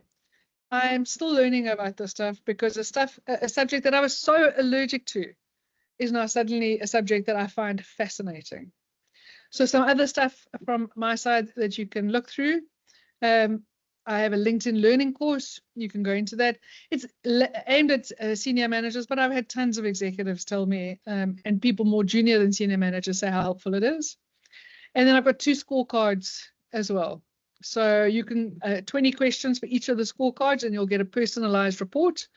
I'm still learning about this stuff because a subject that I was so allergic to is now suddenly a subject that I find fascinating. So some other stuff from my side that you can look through. I have a LinkedIn learning course. You can go into that. It's aimed at senior managers, but I've had tons of executives tell me, and people more junior than senior managers say how helpful it is. And then I've got 2 scorecards as well. So you can 20 questions for each of the scorecards, and you'll get a personalized report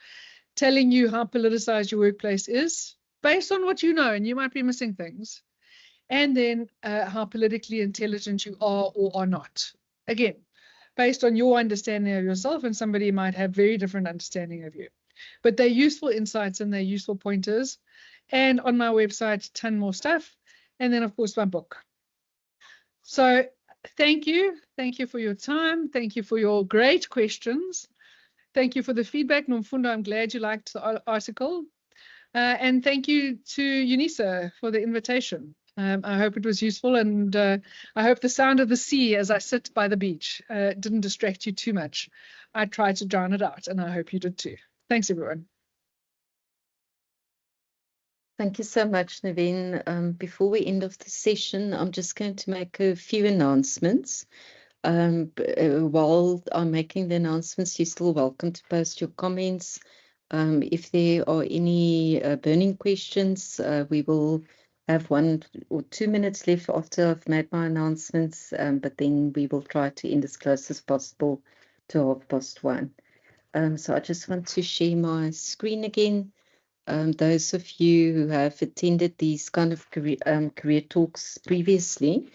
telling you how politicized your workplace is based on what you know, and you might be missing things. And then how politically intelligent you are or are not. Again, based on your understanding of yourself, and somebody might have very different understanding of you. But they're useful insights and they're useful pointers. And on my website, a ton more stuff. And then, of course, my book. So thank you. Thank you for your time. Thank you for your great questions. Thank you for the feedback. Nomfundo, I'm glad you liked the article. And thank you to Unisa for the invitation. I hope it was useful, and I hope the sound of the sea as I sit by the beach didn't distract you too much. I tried to drown it out, and I hope you did too. Thanks, everyone. Thank you so much, Niven. Before we end off the session, I'm just going to make a few announcements. While I'm making the announcements, you're still welcome to post your comments. If there are any burning questions, we will have 1 or 2 minutes left after I've made my announcements, but then we will try to end as close as possible to 1:30. So I just want to share my screen again. Those of you who have attended these kind of career talks previously,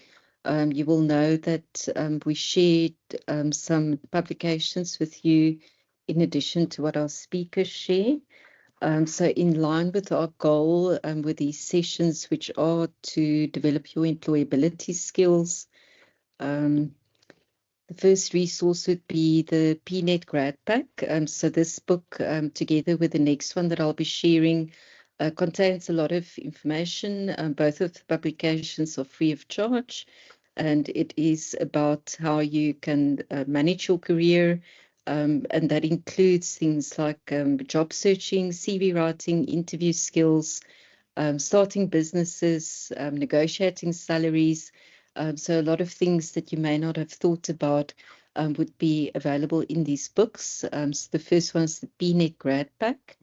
you will know that we shared some publications with you in addition to what our speakers share. So in line with our goal with these sessions, which are to develop your employability skills, the first resource would be the PNet Grad Pack. So this book, together with the next one that I'll be sharing, contains a lot of information. Both of the publications are free of charge, and it is about how you can manage your career. And that includes things like job searching, CV writing, interview skills, starting businesses, negotiating salaries. So a lot of things that you may not have thought about would be available in these books. So the first one is the PNet Grad Pack,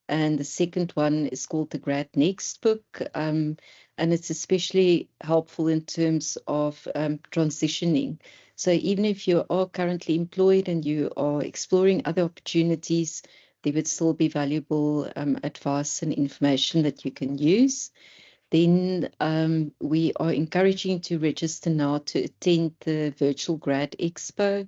and the second one is called the Grad Next book. And it's especially helpful in terms of transitioning. So even if you are currently employed and you are exploring other opportunities, there would still be valuable advice and information that you can use. Then we are encouraging you to register now to attend the virtual Grad Expo.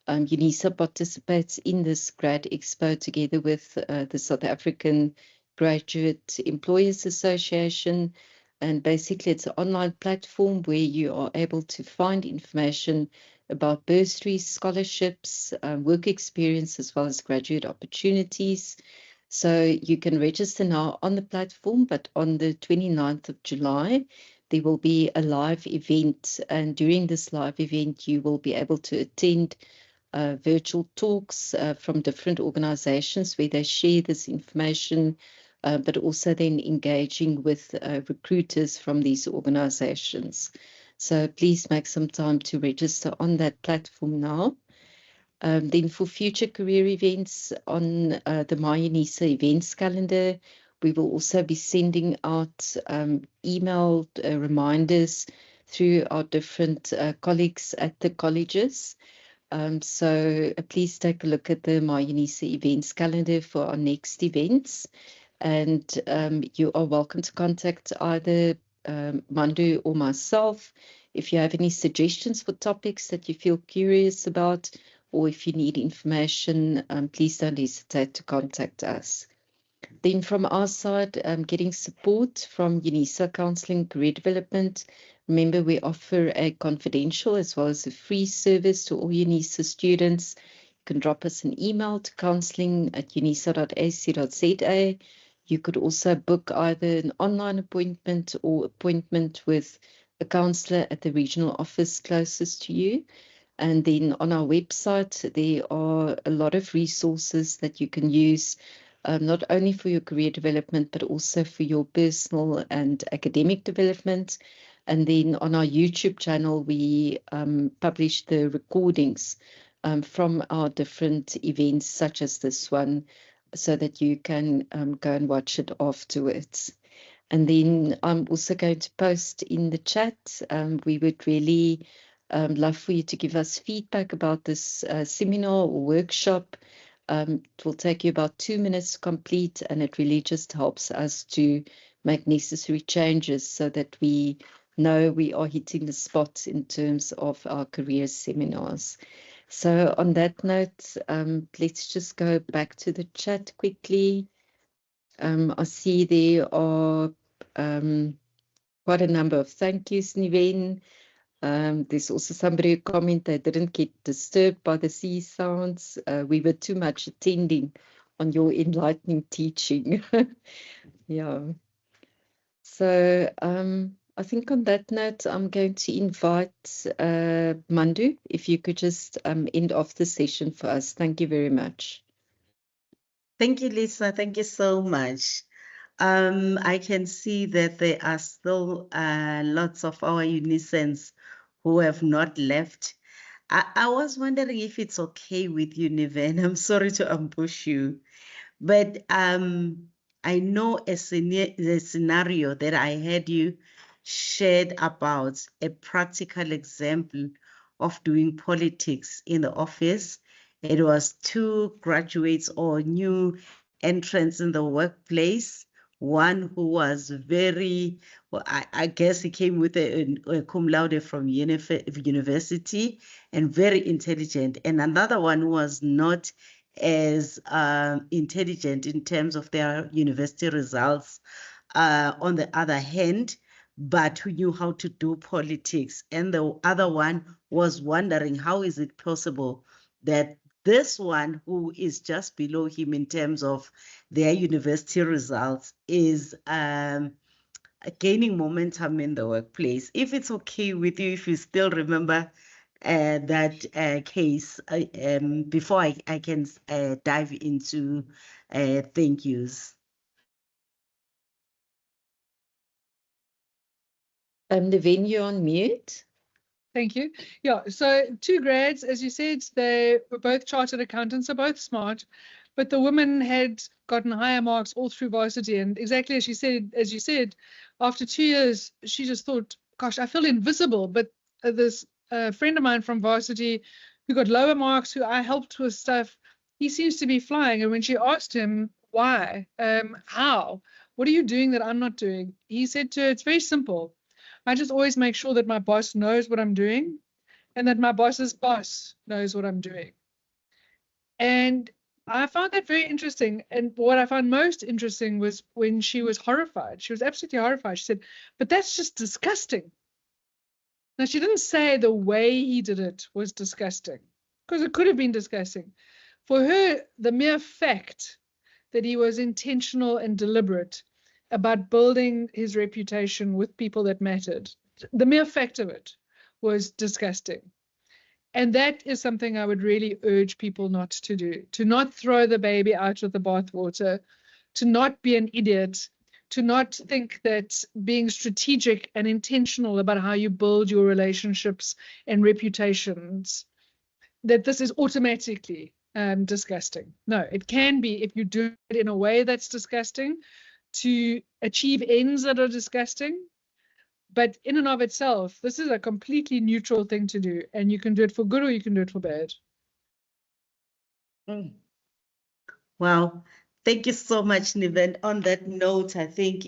Unisa participates in this Grad Expo together with the South African Graduate Employers Association. And basically, it's an online platform where you are able to find information about bursaries, scholarships, work experience, as well as graduate opportunities. So you can register now on the platform, but on the 29th of July, there will be a live event. And during this live event, you will be able to attend virtual talks from different organizations where they share this information, but also then engaging with recruiters from these organizations. So please make some time to register on that platform now. Then for future career events on the My Unisa events calendar, we will also be sending out emailed reminders through our different colleagues at the colleges. So please take a look at the My Unisa events calendar for our next events. And you are welcome to contact either Mandu or myself if you have any suggestions for topics that you feel curious about, or if you need information, please don't hesitate to contact us. Then from our side, getting support from Unisa Counselling and Career Development. Remember, we offer a confidential as well as a free service to all Unisa students. You can drop us an email to counselling@unisa.ac.za. You could also book either an online appointment or appointment with a counsellor at the regional office closest to you. And then on our website, there are a lot of resources that you can use, not only for your career development, but also for your personal and academic development. And then on our YouTube channel, we publish the recordings from our different events, such as this one, so that you can go and watch it afterwards. And then I'm also going to post in the chat. We would really love for you to give us feedback about this seminar or workshop. It will take you about 2 minutes to complete, and it really just helps us to make necessary changes so that we know we are hitting the spot in terms of our career seminars. So on that note, let's just go back to the chat quickly. I see there are quite a number of thank yous, Niven. There's also somebody who commented they didn't get disturbed by the sea sounds. We were too much attending on your enlightening teaching. Yeah. So I think on that note, I'm going to invite Mandu, if you could just end off the session for us. Thank you very much. Thank you, Lisa. Thank you so much. I can see that there are still lots of our Unisans who have not left. I was wondering if it's okay with you, Niven. I'm sorry to ambush you, but I know a scenario that I had you shared about, a practical example of doing politics in the office. It was 2 graduates or new entrants in the workplace. One who was very, well, I guess he came with a cum laude from university and very intelligent. And another one was not as intelligent in terms of their university results, on the other hand, but who knew how to do politics. And the other one was wondering, how is it possible that this one who is just below him in terms of their university results is gaining momentum in the workplace? If it's okay with you, if you still remember that case, before I can dive into thank yous. Niven, you're on mute. Thank you. Yeah, so 2 grads, as you said, they were both chartered accountants, are both smart, but the woman had gotten higher marks all through varsity. And exactly as you said, after 2 years, she just thought, gosh, I feel invisible. But this friend of mine from varsity who got lower marks, who I helped with stuff, he seems to be flying. And when she asked him, why, how, what are you doing that I'm not doing? He said to her, it's very simple. I just always make sure that my boss knows what I'm doing and that my boss's boss knows what I'm doing. And I found that very interesting. And what I found most interesting was when she was horrified. She was absolutely horrified. She said, but that's just disgusting. Now, she didn't say the way he did it was disgusting, because it could have been disgusting. For her, the mere fact that he was intentional and deliberate about building his reputation with people that mattered, the mere fact of it was disgusting. And that is something I would really urge people not to do, to not throw the baby out with the bathwater, to not be an idiot, to not think that being strategic and intentional about how you build your relationships and reputations, that this is automatically disgusting. No, it can be, if you do it in a way that's disgusting, to achieve ends that are disgusting. But in and of itself, this is a completely neutral thing to do, and you can do it for good or you can do it for bad. Wow. Thank you so much, Niven. On that note, I think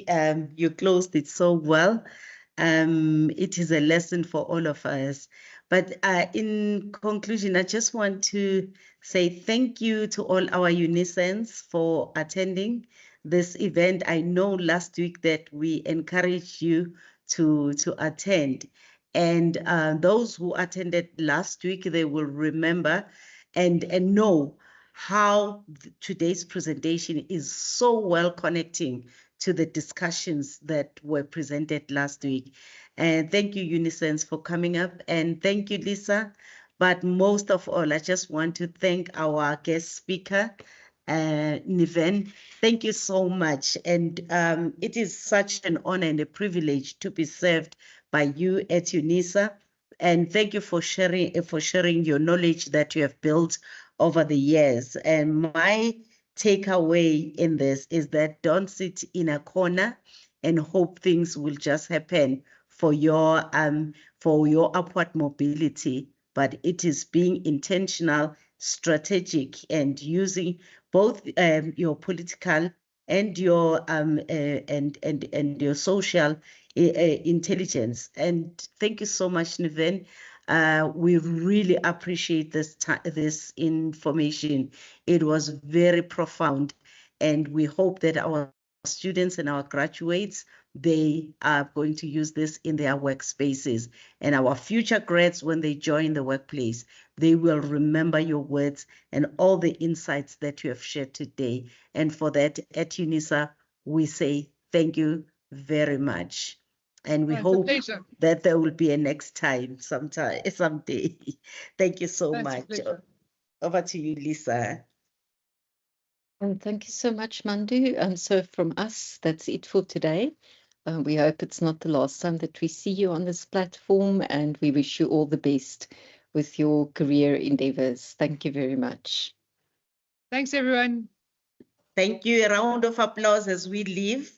you closed it so well. It is a lesson for all of us. But in conclusion, I just want to say thank you to all our Unisans for attending this event. I know last week that we encouraged you to attend. And those who attended last week, they will remember and know how today's presentation is so well connecting to the discussions that were presented last week. And thank you, Unisa, for coming up. And thank you, Lisa. But most of all, I just want to thank our guest speaker, Niven. Thank you so much. And it is such an honor and a privilege to be served by you at Unisa. And thank you for sharing your knowledge that you have built over the years. And my takeaway in this is that don't sit in a corner and hope things will just happen for your upward mobility, but it is being intentional, strategic, and using both your political and your and your social intelligence. And thank you so much, Niven. We really appreciate this information. It was very profound, and we hope that our students and our graduates, they are going to use this in their workspaces. And our future grads, when they join the workplace, they will remember your words and all the insights that you have shared today. And for that, at Unisa, we say thank you very much. And we hope that there will be a next time someday. Thank you so much. Over to you, Lisa. And thank you so much, Mandu. So from us, that's it for today. We hope it's not the last time that we see you on this platform, and we wish you all the best with your career endeavors. Thank you very much. Thanks, everyone. Thank you. A round of applause as we leave.